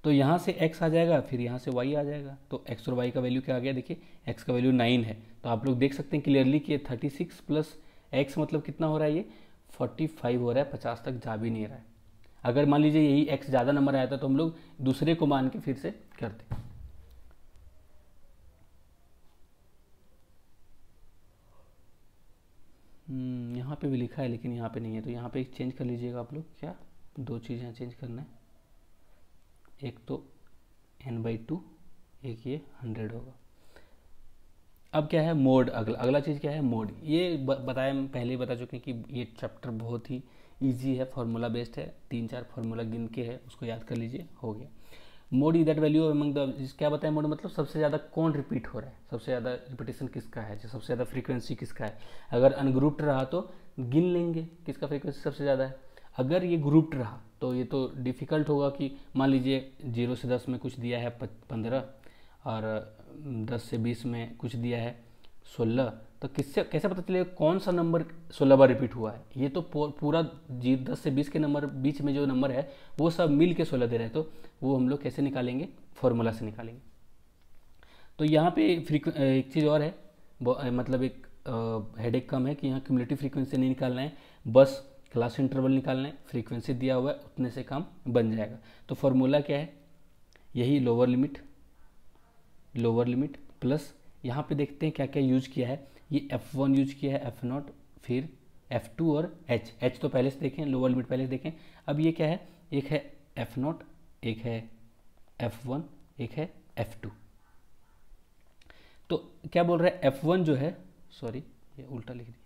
तो यहाँ से x आ जाएगा, फिर यहाँ से y आ जाएगा, तो x और y का वैल्यू क्या आ गया, देखिए x का वैल्यू 9 है। तो आप लोग देख सकते हैं क्लियरली कि 36 प्लस x मतलब कितना हो रहा है, ये 45 हो रहा है, 50 तक जा भी नहीं रहा है। अगर मान लीजिए यही x ज़्यादा नंबर आया था तो हम लोग दूसरे को मान के फिर से करते। यहाँ पे भी लिखा है लेकिन यहाँ पे नहीं है, तो यहाँ पे चेंज कर लीजिएगा आप लोग। क्या, दो चीज़ यहाँ चेंज करना है, एक तो n/2, एक ये 100 होगा। अब क्या है मोड, अगला चीज़ क्या है मोड। ये बताया, पहले ही बता चुके हैं कि ये चैप्टर बहुत ही इजी है, फार्मूला बेस्ड है, 3-4 फार्मूला गिन के है, उसको याद कर लीजिए, हो गया। Mode is that value among the, क्या बताया मोड मतलब सबसे ज़्यादा कौन रिपीट हो रहा है, सबसे ज़्यादा रिपीटेशन किसका है, सबसे ज़्यादा फ्रीक्वेंसी किसका है। अगर अनग्रुप्ड रहा तो गिन लेंगे किसका फ्रीक्वेंसी सबसे ज़्यादा है। अगर ये ग्रुप्ड रहा तो ये तो डिफ़िकल्ट होगा कि मान लीजिए 0 से 10 में कुछ दिया है 15 और 10 से 20 में कुछ दिया है 16, तो किससे कैसे पता चलेगा कौन सा नंबर 16 बार रिपीट हुआ है। ये तो पूरा 10 से 20 के नंबर बीच में जो नंबर है वो सब मिल के 16 दे रहे हैं, तो वो हम लोग कैसे निकालेंगे, फॉर्मूला से निकालेंगे। तो यहाँ पे एक चीज़ और है, मतलब एक हेडेक कम है कि यहाँ क्यूमुलेटिव फ्रीक्वेंसी नहीं निकालना है, बस क्लास इंटरवल निकालना है, फ्रीक्वेंसी दिया हुआ है उतने से काम बन जाएगा। तो फॉर्मूला क्या है, यही लोअर लिमिट प्लस यहाँ पे देखते हैं क्या क्या यूज किया है। ये f1 यूज किया है, f0, फिर f2 और h तो पहले से देखें, लोअर लिमिट पहले से देखें। अब ये क्या है, एक है f0, एक है f1, एक है f2। तो क्या बोल रहा है f1 जो है, सॉरी ये उल्टा लिख दिया,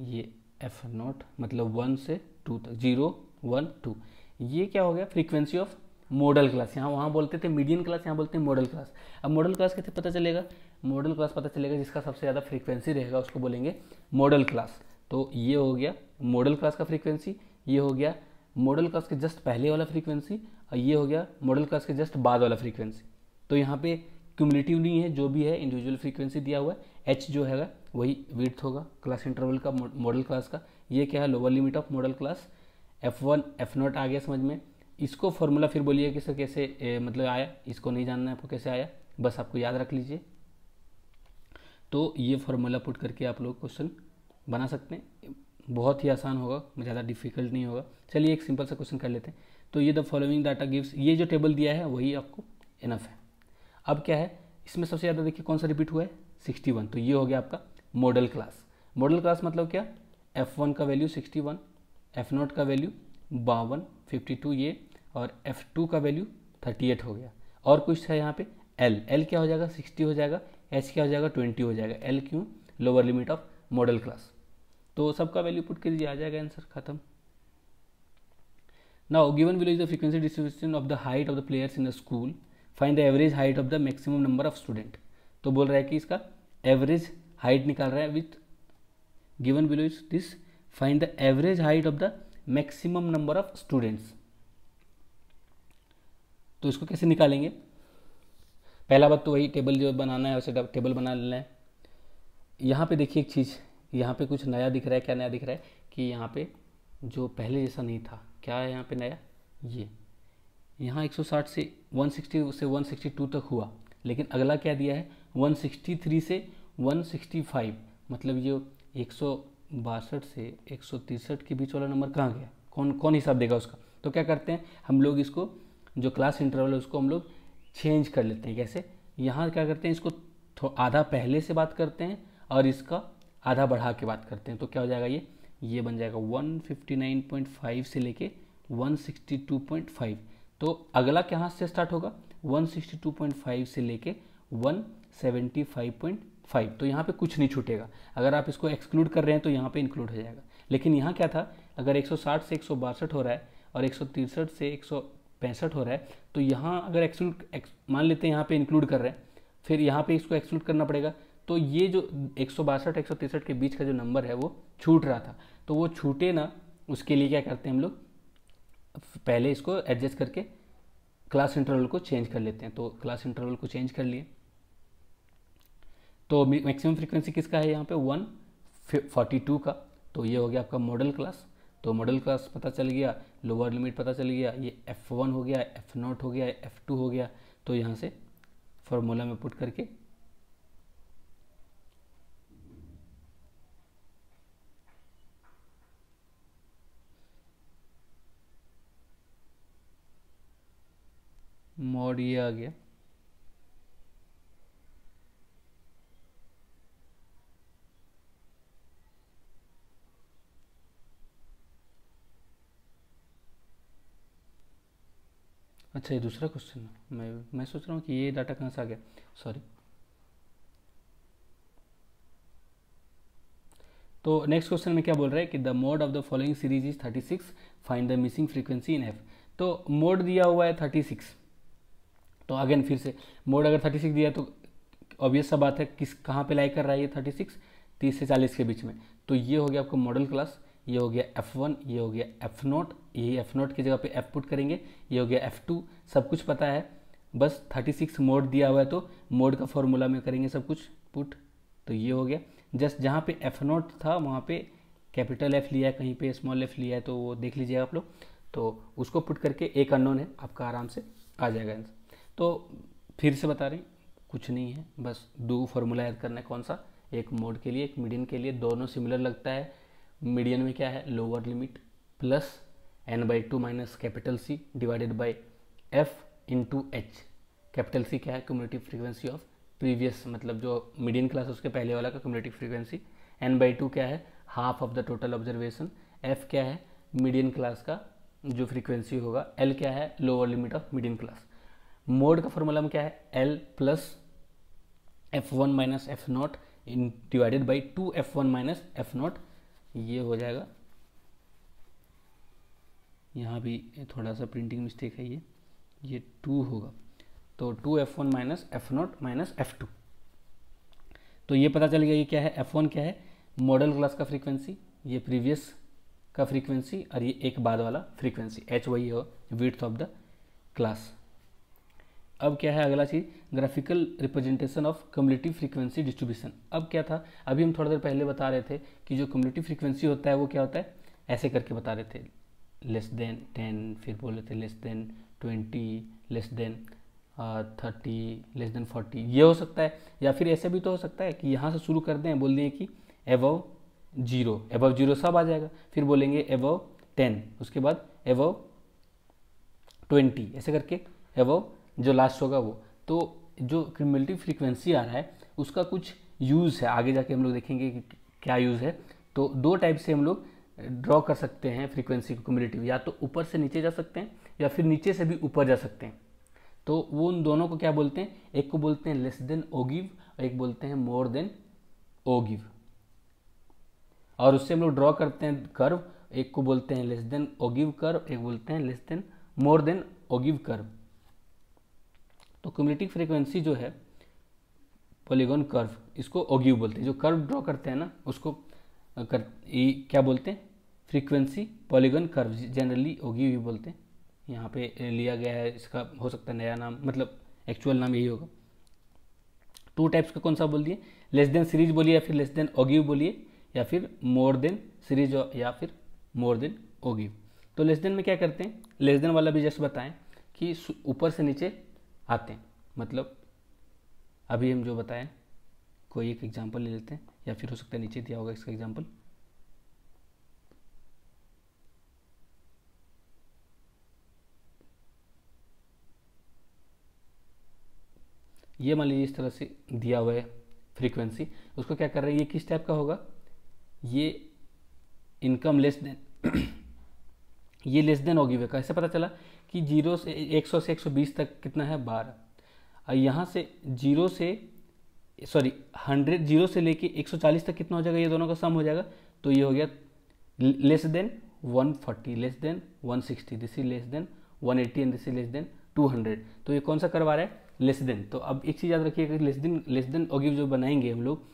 ये f0 मतलब 1 से 2 तक, 0 1 2, ये क्या हो गया फ्रीक्वेंसी ऑफ मॉडल क्लास। यहाँ वहाँ बोलते थे मीडियन क्लास, यहाँ बोलते हैं मॉडल क्लास। अब मॉडल क्लास कैसे पता चलेगा, मॉडल क्लास पता चलेगा जिसका सबसे ज़्यादा फ्रीक्वेंसी रहेगा उसको बोलेंगे मॉडल क्लास। तो ये हो गया मॉडल क्लास का फ्रीक्वेंसी, ये हो गया मॉडल क्लास के जस्ट पहले वाला फ्रीक्वेंसी, और ये हो गया मॉडल क्लास के जस्ट बाद वाला फ्रीक्वेंसी। तो यहाँ पे क्यूमुलेटिव नहीं है, जो भी है इंडिविजुअल फ्रीक्वेंसी दिया हुआ है, h जो है वही विड्थ होगा क्लास इंटरवल का मॉडल क्लास का। ये क्या है lower limit of model class, f1 f0 आ गया समझ में। इसको फॉर्मूला फिर बोलिए कि सर कैसे मतलब आया, इसको नहीं जानना है आपको कैसे आया, बस आपको याद रख लीजिए। तो ये फार्मूला पुट करके आप लोग क्वेश्चन बना सकते हैं, बहुत ही आसान होगा, ज़्यादा डिफिकल्ट नहीं होगा। चलिए एक सिंपल सा क्वेश्चन कर लेते हैं। तो ये द फॉलोइंग डाटा गिव्स, ये जो टेबल दिया है वही आपको इनफ है। अब क्या है, इसमें सबसे ज़्यादा देखिए कौन सा रिपीट हुआ है 61, तो ये हो गया आपका मॉडल क्लास। मॉडल क्लास मतलब क्या, f1 का वैल्यू 61, F0 का वैल्यू 52, 52 ये, और F2 का वैल्यू 38 हो गया। और कुछ है यहाँ पे L क्या हो जाएगा 60 हो जाएगा, H क्या हो जाएगा 20 हो जाएगा। L क्यों, lower limit of model class. तो सबका वैल्यू पुट कीजिए, आ जाएगा आंसर, खत्म। Now given below is the frequency distribution of the height of the players in the school, find the average height of the maximum number of student. तो बोल रहा है कि इसका एवरेज हाइट निकाल रहा है with given below is this, find the average height of the maximum number of students. तो इसको कैसे निकालेंगे, पहला बात तो वही टेबल जो बनाना है वैसे टेबल बना लेना है। यहाँ पे देखिए एक चीज़, यहाँ पे कुछ नया दिख रहा है। क्या नया दिख रहा है कि यहाँ पे जो पहले जैसा नहीं था, क्या है यहाँ पे नया, ये यहाँ 160 से 160 से 162 तक हुआ, लेकिन अगला क्या दिया है 163 से 165, मतलब ये 162 से 163 के बीच वाला नंबर कहाँ गया, कौन हिसाब देगा उसका। तो क्या करते हैं हम लोग, इसको जो क्लास इंटरवल है उसको हम लोग चेंज कर लेते हैं। कैसे, यहाँ क्या करते हैं, इसको आधा पहले से बात करते हैं और इसका आधा बढ़ा के बात करते हैं। तो क्या हो जाएगा, ये बन जाएगा 159.5 से लेके 162.5। तो अगला कहाँ से स्टार्ट होगा, 162.5 से लेके 175.5। तो यहाँ पे कुछ नहीं छूटेगा। अगर आप इसको एक्सक्लूड कर रहे हैं तो यहाँ पे इंक्लूड हो जाएगा। लेकिन यहाँ क्या था, अगर 160 से 162 हो रहा है और 163 से 165 हो रहा है, तो यहाँ अगर एक्सक्लूड मान लेते हैं यहाँ पे इंक्लूड कर रहे हैं, फिर यहाँ पे इसको एक्सक्लूड करना पड़ेगा। तो ये जो 162 163 के बीच का जो नंबर है वो छूट रहा था, तो वो छूटे ना, उसके लिए क्या करते हैं हम लोग, पहले इसको एडजस्ट करके क्लास इंटरवल को चेंज कर लेते हैं। तो क्लास इंटरवल को चेंज कर लिए, तो मैक्सिमम फ्रीक्वेंसी किसका है यहाँ पे 142 का। तो ये हो गया आपका मॉडल क्लास। तो मॉडल क्लास पता चल गया, लोअर लिमिट पता चल गया, ये F1 हो गया, F0 हो गया, F2 हो गया। तो यहाँ से फॉर्मूला में पुट करके मॉड ये आ गया। अच्छा ये दूसरा क्वेश्चन है, मैं सोच रहा हूँ कि ये डाटा कहाँ से आ गया, सॉरी। तो नेक्स्ट क्वेश्चन में क्या बोल रहा है कि the mode of the following series is 36, find the missing frequency in F. तो मोड दिया हुआ है 36, तो अगेन फिर से मोड अगर 36 दिया तो ऑब्वियस सा बात है किस कहाँ पे लाई कर रहा है ये 36, 30 से 40 के बीच में। तो ये हो गया आपका मॉडल क्लास, ये हो गया F1, ये हो गया F0, ये F0 की जगह पे F पुट करेंगे, ये हो गया F2। सब कुछ पता है, बस 36 मोड दिया हुआ है तो मोड का फॉर्मूला में करेंगे सब कुछ पुट। तो ये हो गया, जस्ट जहाँ पे F0 था वहाँ पे कैपिटल F लिया है, कहीं पे स्मॉल f लिया है, तो वो देख लीजिएगा आप लोग। तो उसको पुट करके एक अननोन है आपका आराम से आ जाएगा आंसर। तो फिर से बता रहे हैं, कुछ नहीं है, बस दो फार्मूला याद करना है। कौन सा, एक मोड के लिए एक मीडियन के लिए, दोनों सिमिलर लगता है। मीडियन में क्या है, lower limit plus n/2 minus capital C divided by f into H. Capital C क्या है, क्यूमुलेटिव फ्रीक्वेंसी ऑफ प्रीवियस, मतलब जो मीडियन क्लास उसके पहले वाला का क्यूमुलेटिव फ्रीक्वेंसी। n/2 क्या है, half of the total observation. f क्या है, मीडियन क्लास का जो फ्रीक्वेंसी होगा। l क्या है, lower limit of median class. Mode का फॉर्मूला में क्या है, l plus F1 minus F0 in divided by 2F1 minus F0। ये हो जाएगा, यहाँ भी थोड़ा सा प्रिंटिंग मिस्टेक है, ये 2 होगा, तो 2F1 minus F0 minus F2। तो ये पता चल गया ये क्या है, F1 क्या है, मॉडल क्लास का फ्रीक्वेंसी, ये प्रीवियस का फ्रीक्वेंसी, और ये एक बाद वाला फ्रीक्वेंसी, h वही हो विड्थ ऑफ द क्लास। अब क्या है अगला चीज़, graphical representation of cumulative frequency distribution. अब क्या था, अभी हम थोड़ा देर पहले बता रहे थे कि जो क्यूमुलेटिव फ्रीक्वेंसी होता है वो क्या होता है, ऐसे करके बता रहे थे, लेस देन 10, फिर बोल रहे थे less than 20, less than 30, less than 40, ये हो सकता है। या फिर ऐसे भी तो हो सकता है कि यहाँ से शुरू कर दें, बोल दें कि एबव 0 सब आ जाएगा, फिर बोलेंगे एबव 10, उसके बाद एबव 20, ऐसे करके एबव जो लास्ट होगा वो। तो जो क्यूमुलेटिव फ्रीक्वेंसी आ रहा है उसका कुछ यूज़ है, आगे जाके हम लोग देखेंगे कि क्या यूज़ है। तो दो टाइप से हम लोग ड्रॉ कर सकते हैं फ्रीक्वेंसी को क्यूमुलेटिव, या तो ऊपर से नीचे जा सकते हैं या फिर नीचे से भी ऊपर जा सकते हैं। तो वो उन दोनों को क्या बोलते हैं, एक को बोलते हैं लेस देन ओ गिव और एक बोलते हैं मोर देन ओ गिव। और उससे हम लोग ड्रॉ करते हैं कर्व, एक को बोलते हैं लेस देन ओ गिव कर्व, एक बोलते हैं लेस देन मोर देन ओ गिव कर्व। तो क्यूमुलेटिव फ्रीक्वेंसी जो है पॉलीगॉन कर्व, इसको ओगिव बोलते हैं। जो कर्व ड्रॉ करते हैं ना उसको क्या बोलते हैं, फ्रीक्वेंसी पॉलीगॉन कर्व, जनरली ओगिव ही बोलते हैं। यहाँ पे लिया गया है, इसका हो सकता है नया नाम, मतलब एक्चुअल नाम यही होगा। टू टाइप्स का कौन सा बोल दिए, लेस देन सीरीज बोलिए या फिर लेस देन ओगिव बोलिए, या फिर मोर देन सीरीज या फिर मोर देन ओगिव। तो लेस देन में क्या करते हैं, लेस देन वाला भी जस्ट बताएं कि ऊपर से नीचे आते हैं, मतलब अभी हम जो बताएं कोई एक एग्जांपल ले लेते हैं, या फिर हो सकता है नीचे दिया होगा इसका एग्जांपल। ये मान लीजिए इस तरह से दिया हुआ है फ्रीक्वेंसी, उसको क्या कर रहे हैं, ये किस टाइप का होगा, ये इनकम लेस देन ये लेस देन होगी। कैसे पता चला कि 0 से 100 से 120 तक कितना है 12, और यहाँ से 0 से लेके 140 तक कितना हो जाएगा, ये दोनों का सम हो जाएगा। तो ये हो गया less than 140, less than 160, this is less than 180 and this is less than 200। तो ये कौन सा करवा रहा है, लेस देन। तो अब एक चीज़ याद रखिएगा, लेस देन ओगिव जो बनाएंगे हम लोग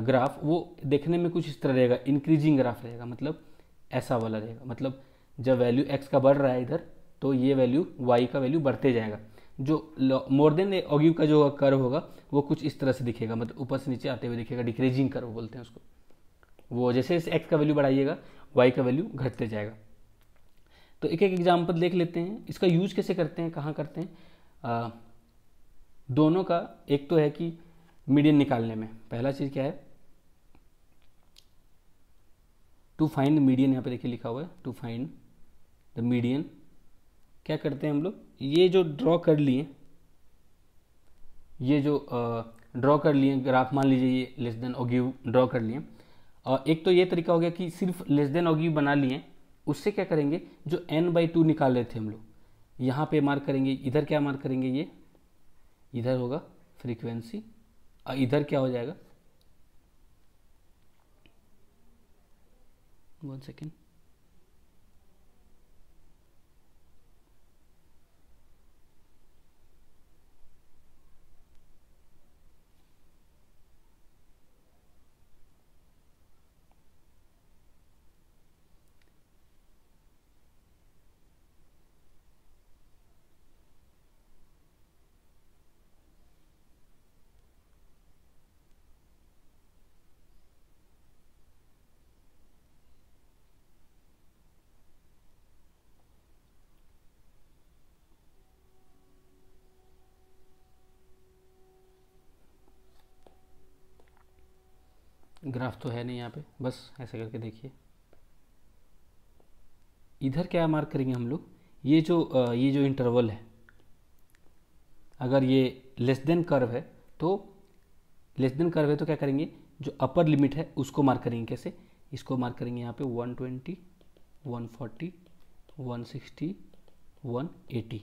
ग्राफ, वो देखने में कुछ इस तरह रहेगा, इंक्रीजिंग ग्राफ रहेगा, मतलब ऐसा वाला रहेगा। मतलब जब वैल्यू x का बढ़ रहा है इधर, तो ये वैल्यू y का वैल्यू बढ़ते जाएगा। जो मोर देन ओगिव का जो कर्व होगा वो कुछ इस तरह से दिखेगा, मतलब ऊपर से नीचे आते हुए दिखेगा, डिक्रीजिंग कर्व बोलते हैं उसको। वो जैसे जैसे x का वैल्यू बढ़ाइएगा y का वैल्यू घटते जाएगा। तो एक एक एग्जाम्पल देख लेते हैं, इसका यूज कैसे करते हैं, कहाँ करते हैं। दोनों का एक तो है कि मीडियन निकालने में, पहला चीज़ क्या है, टू फाइंड मीडियन, यहाँ पे देखिए लिखा हुआ है टू फाइंड द मीडियन। क्या करते हैं हम लोग, ये जो ड्रॉ कर लिए, ये जो ड्रॉ कर लिए ग्राफ, मान लीजिए ये लेस देन ओगिव ड्रॉ कर लिए, और एक तो ये तरीका हो गया कि सिर्फ लेस देन ओगिव बना लिए। उससे क्या करेंगे, जो n/2 निकाल रहे थे हम लोग, यहाँ पे मार्क करेंगे, इधर क्या मार्क करेंगे, ये इधर होगा फ्रीक्वेंसी, और इधर क्या हो जाएगा, 1 सेकेंड, ग्राफ तो है नहीं यहाँ पे, बस ऐसे करके देखिए। इधर क्या मार्क करेंगे हम लोग, ये जो इंटरवल है, अगर ये लेस देन कर्व है तो क्या करेंगे, जो अपर लिमिट है उसको मार्क करेंगे। कैसे, इसको मार्क करेंगे यहाँ पे 120, 140, 160, 180,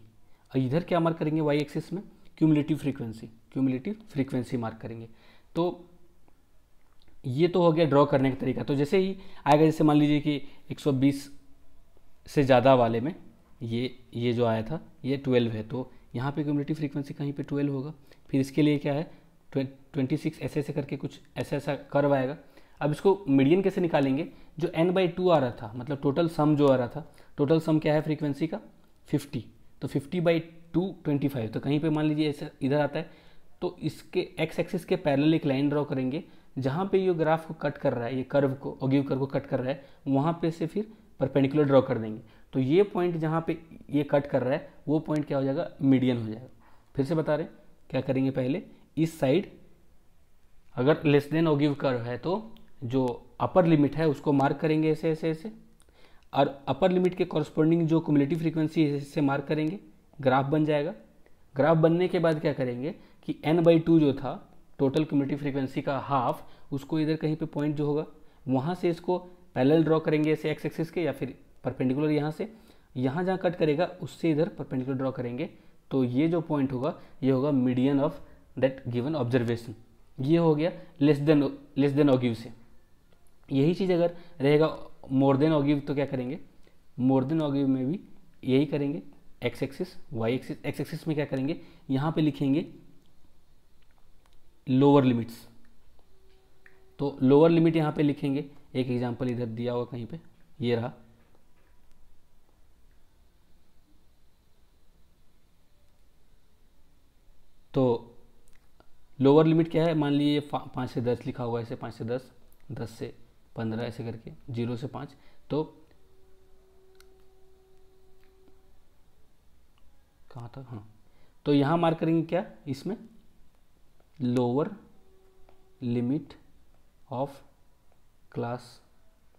और इधर क्या मार्क करेंगे वाई एक्सिस में, क्यूमुलेटिव फ्रीक्वेंसी मार्क करेंगे। तो ये तो हो गया ड्रॉ करने का तरीका। तो जैसे ही आएगा, जैसे मान लीजिए कि 120 से ज़्यादा वाले में ये जो आया था ये 12 है, तो यहाँ पे क्यूमुलेटिव फ्रीक्वेंसी कहीं पे 12 होगा। फिर इसके लिए क्या है 26 ऐसे करके कुछ ऐसा कर्व आएगा। अब इसको मीडियन कैसे निकालेंगे, जो n/2 आ रहा था, मतलब टोटल सम जो आ रहा था, टोटल सम क्या है फ्रीक्वेंसी का 50, तो 50/2 25, तो कहीं पे मान लीजिए ऐसे इधर आता है, तो इसके x एक्सिस के पैरेलल एक लाइन ड्रॉ करेंगे, जहाँ पे ये ग्राफ को कट कर रहा है, ये कर्व को ओगिव कर्व को कट कर रहा है, वहाँ पे से फिर परपेंडिकुलर ड्रॉ कर देंगे। तो ये पॉइंट जहाँ पे ये कट कर रहा है वो पॉइंट क्या हो जाएगा, मीडियन हो जाएगा। फिर से बता रहे क्या करेंगे, पहले इस साइड अगर लेस देन ओगिव कर्व है तो जो अपर लिमिट है उसको मार्क करेंगे ऐसे, और अपर लिमिट के कॉरस्पॉन्डिंग जो क्यूमुलेटिव फ्रीक्वेंसी है इससे मार्क करेंगे, ग्राफ बन जाएगा। ग्राफ बनने के बाद क्या करेंगे कि n/2 जो था टोटल क्यूमुलेटिव फ्रीक्वेंसी का हाफ, उसको इधर कहीं पे पॉइंट जो होगा वहाँ से इसको पैरेलल ड्रॉ करेंगे ऐसे एक्स एक्सिस के, या फिर परपेंडिकुलर यहाँ से यहाँ जहाँ कट करेगा उससे इधर परपेंडिकुलर ड्रॉ करेंगे, तो ये जो पॉइंट होगा ये होगा median of that given observation. ये हो गया लेस देन ऑगिव से। यही चीज़ अगर रहेगा मोर देन ऑगिव तो क्या करेंगे, मोर देन ऑगिव में भी यही करेंगे, X axis Y axis. X axis में क्या करेंगे, यहाँ पे लिखेंगे लोअर लिमिट्स, तो लोअर लिमिट यहाँ पे लिखेंगे। एक एग्जांपल इधर दिया हुआ कहीं पे, ये रहा, तो लोअर लिमिट क्या है, मान लीजिए 5 से 10 लिखा हुआ है ऐसे, 5 से 10, 10 से 15 ऐसे करके, 0 से 5, तो कहाँ तक, हाँ, तो यहाँ मार्क करेंगे क्या, इसमें lower limit of class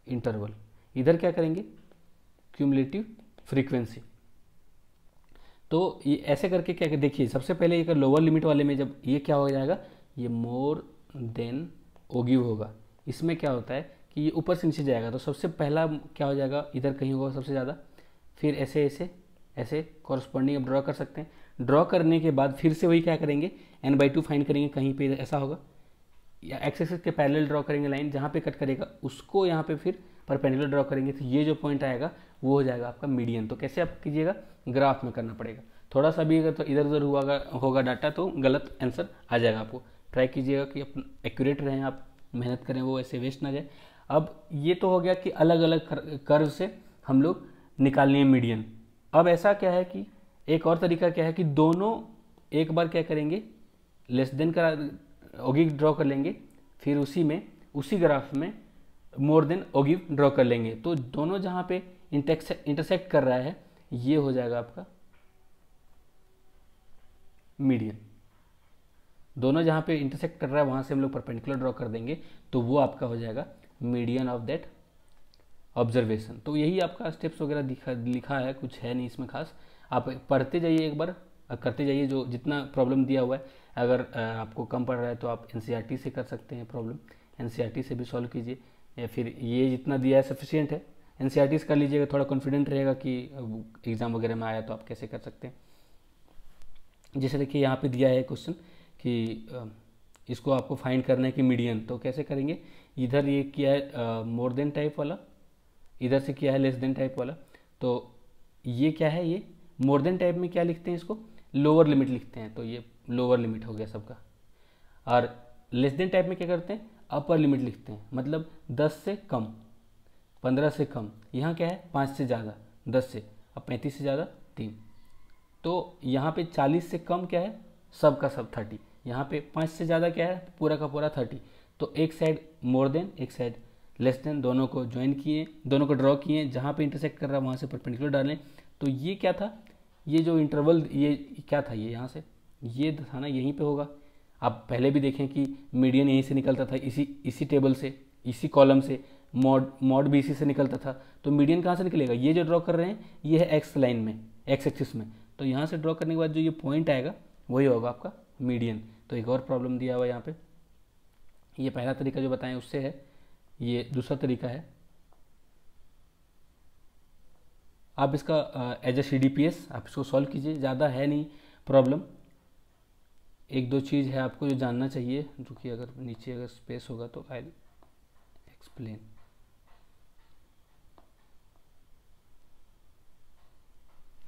interval. इधर क्या करेंगे, क्यूमुलेटिव फ्रीक्वेंसी। तो ये ऐसे करके क्या, देखिए सबसे पहले एक लोअर लिमिट वाले में जब ये क्या हो जाएगा, ये मोर देन ओगिव होगा। इसमें क्या होता है कि ये ऊपर से नीचे जाएगा, तो सबसे पहला क्या हो जाएगा, इधर कहीं होगा सबसे ज़्यादा, फिर ऐसे ऐसे ऐसे कॉरस्पॉन्डिंग अब ड्रॉ कर सकते हैं। ड्रॉ करने के बाद फिर से वही क्या करेंगे, n/2 फाइंड करेंगे, कहीं पे ऐसा होगा, या एक्स एक्सिस के पैरेलल ड्रॉ करेंगे लाइन, जहाँ पे कट करेगा उसको यहाँ पे फिर परपेंडिकुलर ड्रॉ करेंगे, तो ये जो पॉइंट आएगा वो हो जाएगा आपका मीडियन। तो कैसे आप कीजिएगा, ग्राफ में करना पड़ेगा, थोड़ा सा भी अगर तो इधर उधर होगा डाटा तो गलत आंसर आ जाएगा। आपको ट्राई कीजिएगा कि अपन एक्यूरेट रहें, आप मेहनत करें, वो ऐसे वेस्ट ना जाए। अब ये तो हो गया कि अलग अलग कर्व से हम लोग निकालनी है मीडियन। अब ऐसा क्या है कि एक और तरीका क्या है कि दोनों एक बार क्या करेंगे, लेस देन का ओगिव ड्रॉ कर लेंगे, फिर उसी ग्राफ में मोर देन ओगिव ड्रॉ कर लेंगे, तो दोनों जहाँ पे इंटरसेक्ट कर रहा है ये हो जाएगा आपका मीडियन। दोनों जहाँ पे इंटरसेक्ट कर रहा है वहाँ से हम लोग परपेंडिकुलर ड्रॉ कर देंगे, तो वो आपका हो जाएगा मीडियन ऑफ दैट ऑब्जर्वेशन। तो यही आपका स्टेप्स वगैरह लिखा है, कुछ है नहीं इसमें खास। आप पढ़ते जाइए एक बार, करते जाइए, जो जितना प्रॉब्लम दिया हुआ है। अगर आपको कम पड़ रहा है तो आप एनसीईआरटी से कर सकते हैं प्रॉब्लम, एनसीईआरटी से भी सॉल्व कीजिए, या फिर ये जितना दिया है सफिशियंट है, एनसीईआरटी से कर लीजिएगा, थोड़ा कॉन्फिडेंट रहेगा कि एग्ज़ाम वगैरह में आया तो आप कैसे कर सकते हैं। जैसे देखिए यहाँ पे दिया है क्वेश्चन कि इसको आपको फाइंड करना है कि मीडियन, तो कैसे करेंगे, इधर ये किया है मोर देन टाइप वाला, इधर से किया है लेस देन टाइप वाला, तो ये क्या है, ये मोर देन टाइप में क्या लिखते हैं, इसको लोअर लिमिट लिखते हैं, तो ये लोअर लिमिट हो गया सबका। और लेस देन टाइप में क्या करते हैं, अपर लिमिट लिखते हैं, मतलब 10 से कम, 15 से कम, यहाँ क्या है 5 से ज़्यादा, 10 से, अब 35 से ज़्यादा 3, तो यहाँ पे 40 से कम क्या है, सब का सब 30, यहाँ पे 5 से ज़्यादा क्या है, पूरा का पूरा 30। तो एक साइड मोर देन, एक साइड लेस देन, दोनों को ज्वाइन किए, दोनों को ड्रॉ किए, जहाँ पे इंटरसेक्ट कर रहा है वहाँ से परपेंडिकुलर डालें। तो ये क्या था, ये जो इंटरवल, ये क्या था, ये यहाँ से ये था ना, यहीं पे होगा। आप पहले भी देखें कि मीडियन यहीं से निकलता था, इसी टेबल से, इसी कॉलम से, मॉड भी इसी से निकलता था। तो मीडियन कहाँ से निकलेगा, ये जो ड्रॉ कर रहे हैं ये है एक्स लाइन में, एक्स एक्सिस में, तो यहाँ से ड्रॉ करने के बाद जो ये पॉइंट आएगा वही होगा आपका मीडियन। तो एक और प्रॉब्लम दिया हुआ है यहाँ पे, ये पहला तरीका जो बताएं उससे है, ये दूसरा तरीका है। आप इसका एज ए CDPS आप इसको सॉल्व कीजिए, ज़्यादा है नहीं प्रॉब्लम, एक दो चीज़ है आपको जो जानना चाहिए, जो कि अगर नीचे अगर स्पेस होगा तो आई एक्सप्लेन।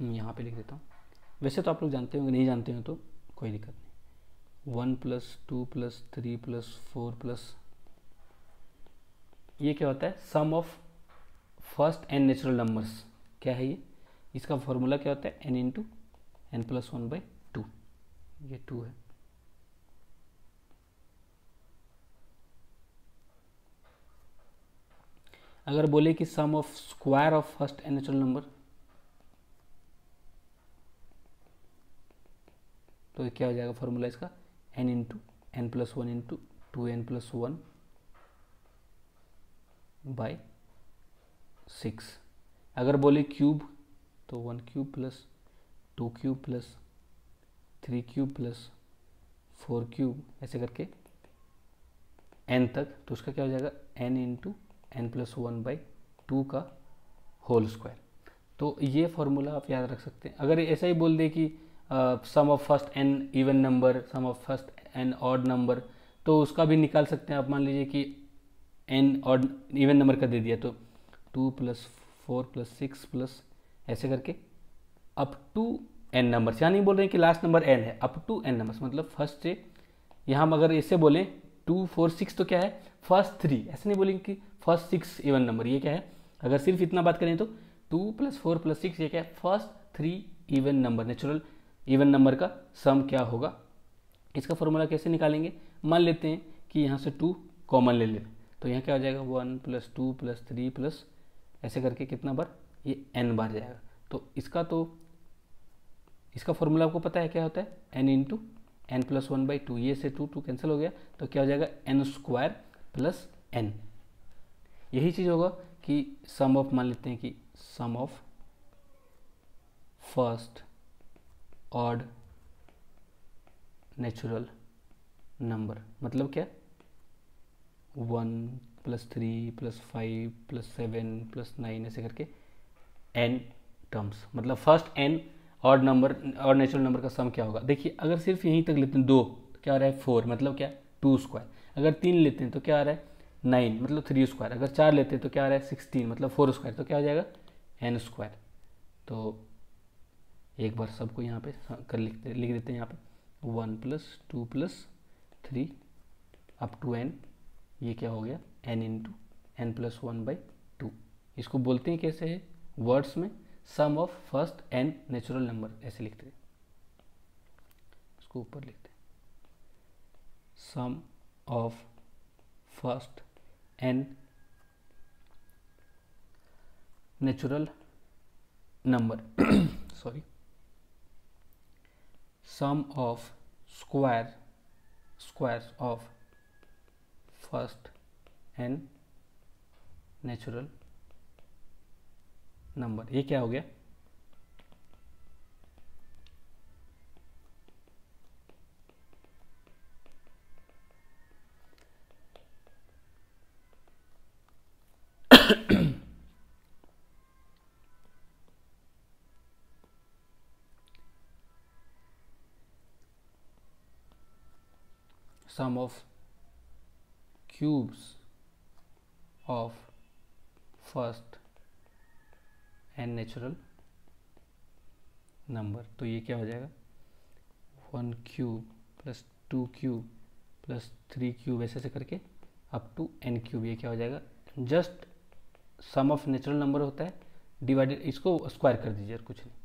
यहाँ पे लिख देता हूँ, वैसे तो आप लोग जानते होंगे, नहीं जानते हो तो कोई दिक्कत नहीं। 1 + 2 + 3 + 4 ये क्या होता है, sum of first n natural numbers, क्या है ये, इसका फॉर्मूला क्या होता है, n × n+1/2, ये 2 है। अगर बोले कि sum of square of first n natural number, तो क्या हो जाएगा फॉर्मूला इसका, n × n+1 × 2n+1/6। अगर बोले क्यूब तो 1³ + 2³ + 3³ + 4³ ऐसे करके n तक, तो उसका क्या हो जाएगा n × n+1/2 का होल स्क्वायर। तो ये फॉर्मूला आप याद रख सकते हैं। अगर ऐसा ही बोल दे कि sum of first n even number, sum of first n odd number, तो उसका भी निकाल सकते हैं आप। मान लीजिए कि n ऑड इवन नंबर का दे दिया तो 2 + 4 + 6 प्लस ऐसे करके अप टू n नंबर्स। यहाँ नहीं बोल रहे हैं कि लास्ट नंबर n है, अप टू n नंबर्स, मतलब फर्स्ट से यहाँ अगर ऐसे बोले 2 4 6 तो क्या है फर्स्ट 3, ऐसे नहीं बोलेंगे कि फर्स्ट 6 इवन नंबर। ये क्या है, अगर सिर्फ इतना बात करें तो 2 + 4 + 6 ये क्या है first 3 even number, natural even number का सम क्या होगा। इसका फॉर्मूला कैसे निकालेंगे, मान लेते हैं कि यहाँ से 2 कॉमन ले लें तो यहाँ क्या हो जाएगा 1 + 2 + 3 प्लस ऐसे करके कितना बार, ये n बार जाएगा। तो इसका फॉर्मूला आपको पता है क्या होता है, n × n+1/2। ये से 2 कैंसिल हो गया तो क्या हो जाएगा n² + n। यही चीज़ होगा कि सम ऑफ, मान लेते हैं कि sum of first odd natural number, मतलब क्या 1 + 3 + 5 + 7 + 9 ऐसे करके n टर्म्स, मतलब फर्स्ट n ऑड नंबर और नेचुरल नंबर का सम क्या होगा। देखिए अगर सिर्फ यहीं तक लेते हैं 2 तो क्या आ रहा है 4, मतलब क्या 2²। अगर 3 लेते हैं तो क्या आ रहा है 9, मतलब 3²। अगर 4 लेते हैं तो क्या आ रहा है 16, मतलब 4²। तो क्या हो जाएगा n²। तो एक बार सबको यहाँ पे कर लिख देते हैं यहाँ पे 1 + 2 + 3 अप टू n, ये क्या हो गया n × n+1/2। इसको बोलते हैं कैसे है वर्ड्स में, sum of first n natural number, ऐसे लिखते हैं। इसको ऊपर लिखते हैं sum of first n natural number sorry, sum of squares of first n natural number. ये क्या हो गया, sum of cubes of first n natural number. तो ये क्या हो जाएगा 1³ + 2³ + 3³ ऐसे करके अप टू n³। ये क्या हो जाएगा, just sum of natural number होता है डिवाइडेड, इसको स्क्वायर कर दीजिए और कुछ नहीं।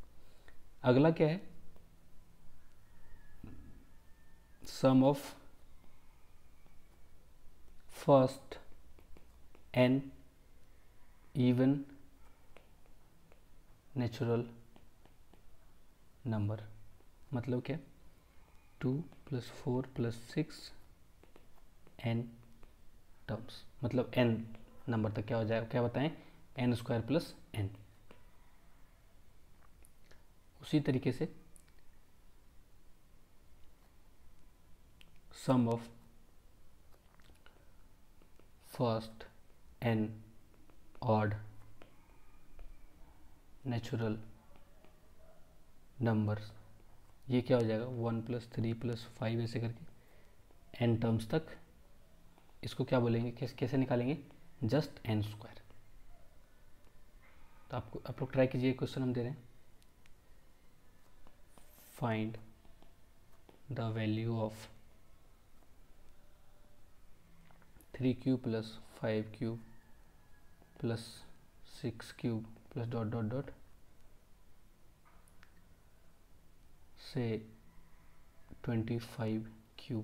अगला क्या है, sum of first n even natural number, मतलब क्या 2 + 4 + 6 n टर्म्स, मतलब n नंबर तक क्या हो जाएगा, क्या बताएं n² + n। उसी तरीके से sum of first n odd natural numbers, ये क्या हो जाएगा 1 + 3 + 5 ऐसे करके n टर्म्स तक। इसको क्या बोलेंगे, कैसे निकालेंगे, जस्ट n²। तो आप लोग ट्राई कीजिए, क्वेश्चन हम दे रहे हैं, फाइंड द वैल्यू ऑफ 3³ + 5³ + 6³ + ... से 25³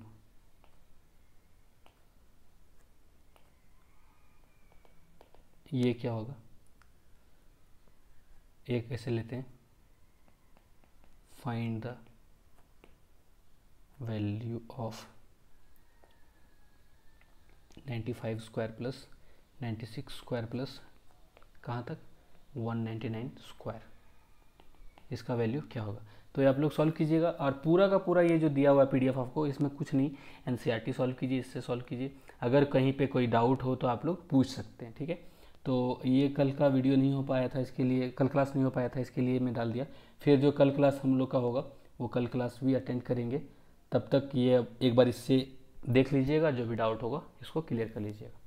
ये क्या होगा, एक ऐसे लेते हैं, find the value of 95² + 96² plus कहाँ तक 199²। इसका वैल्यू क्या होगा। तो ये आप लोग सॉल्व कीजिएगा, और पूरा का पूरा ये जो दिया हुआ है पीडीएफ आपको, इसमें कुछ नहीं, एनसीईआरटी सॉल्व कीजिए, इससे सॉल्व कीजिए। अगर कहीं पे कोई डाउट हो तो आप लोग पूछ सकते हैं, ठीक है। तो ये कल का वीडियो नहीं हो पाया था, इसके लिए कल क्लास नहीं हो पाया था, इसके लिए मैं डाल दिया। फिर जो कल क्लास हम लोग का होगा वो कल क्लास भी अटेंड करेंगे। तब तक ये एक बार इससे देख लीजिएगा, जो भी डाउट होगा इसको क्लियर कर लीजिएगा।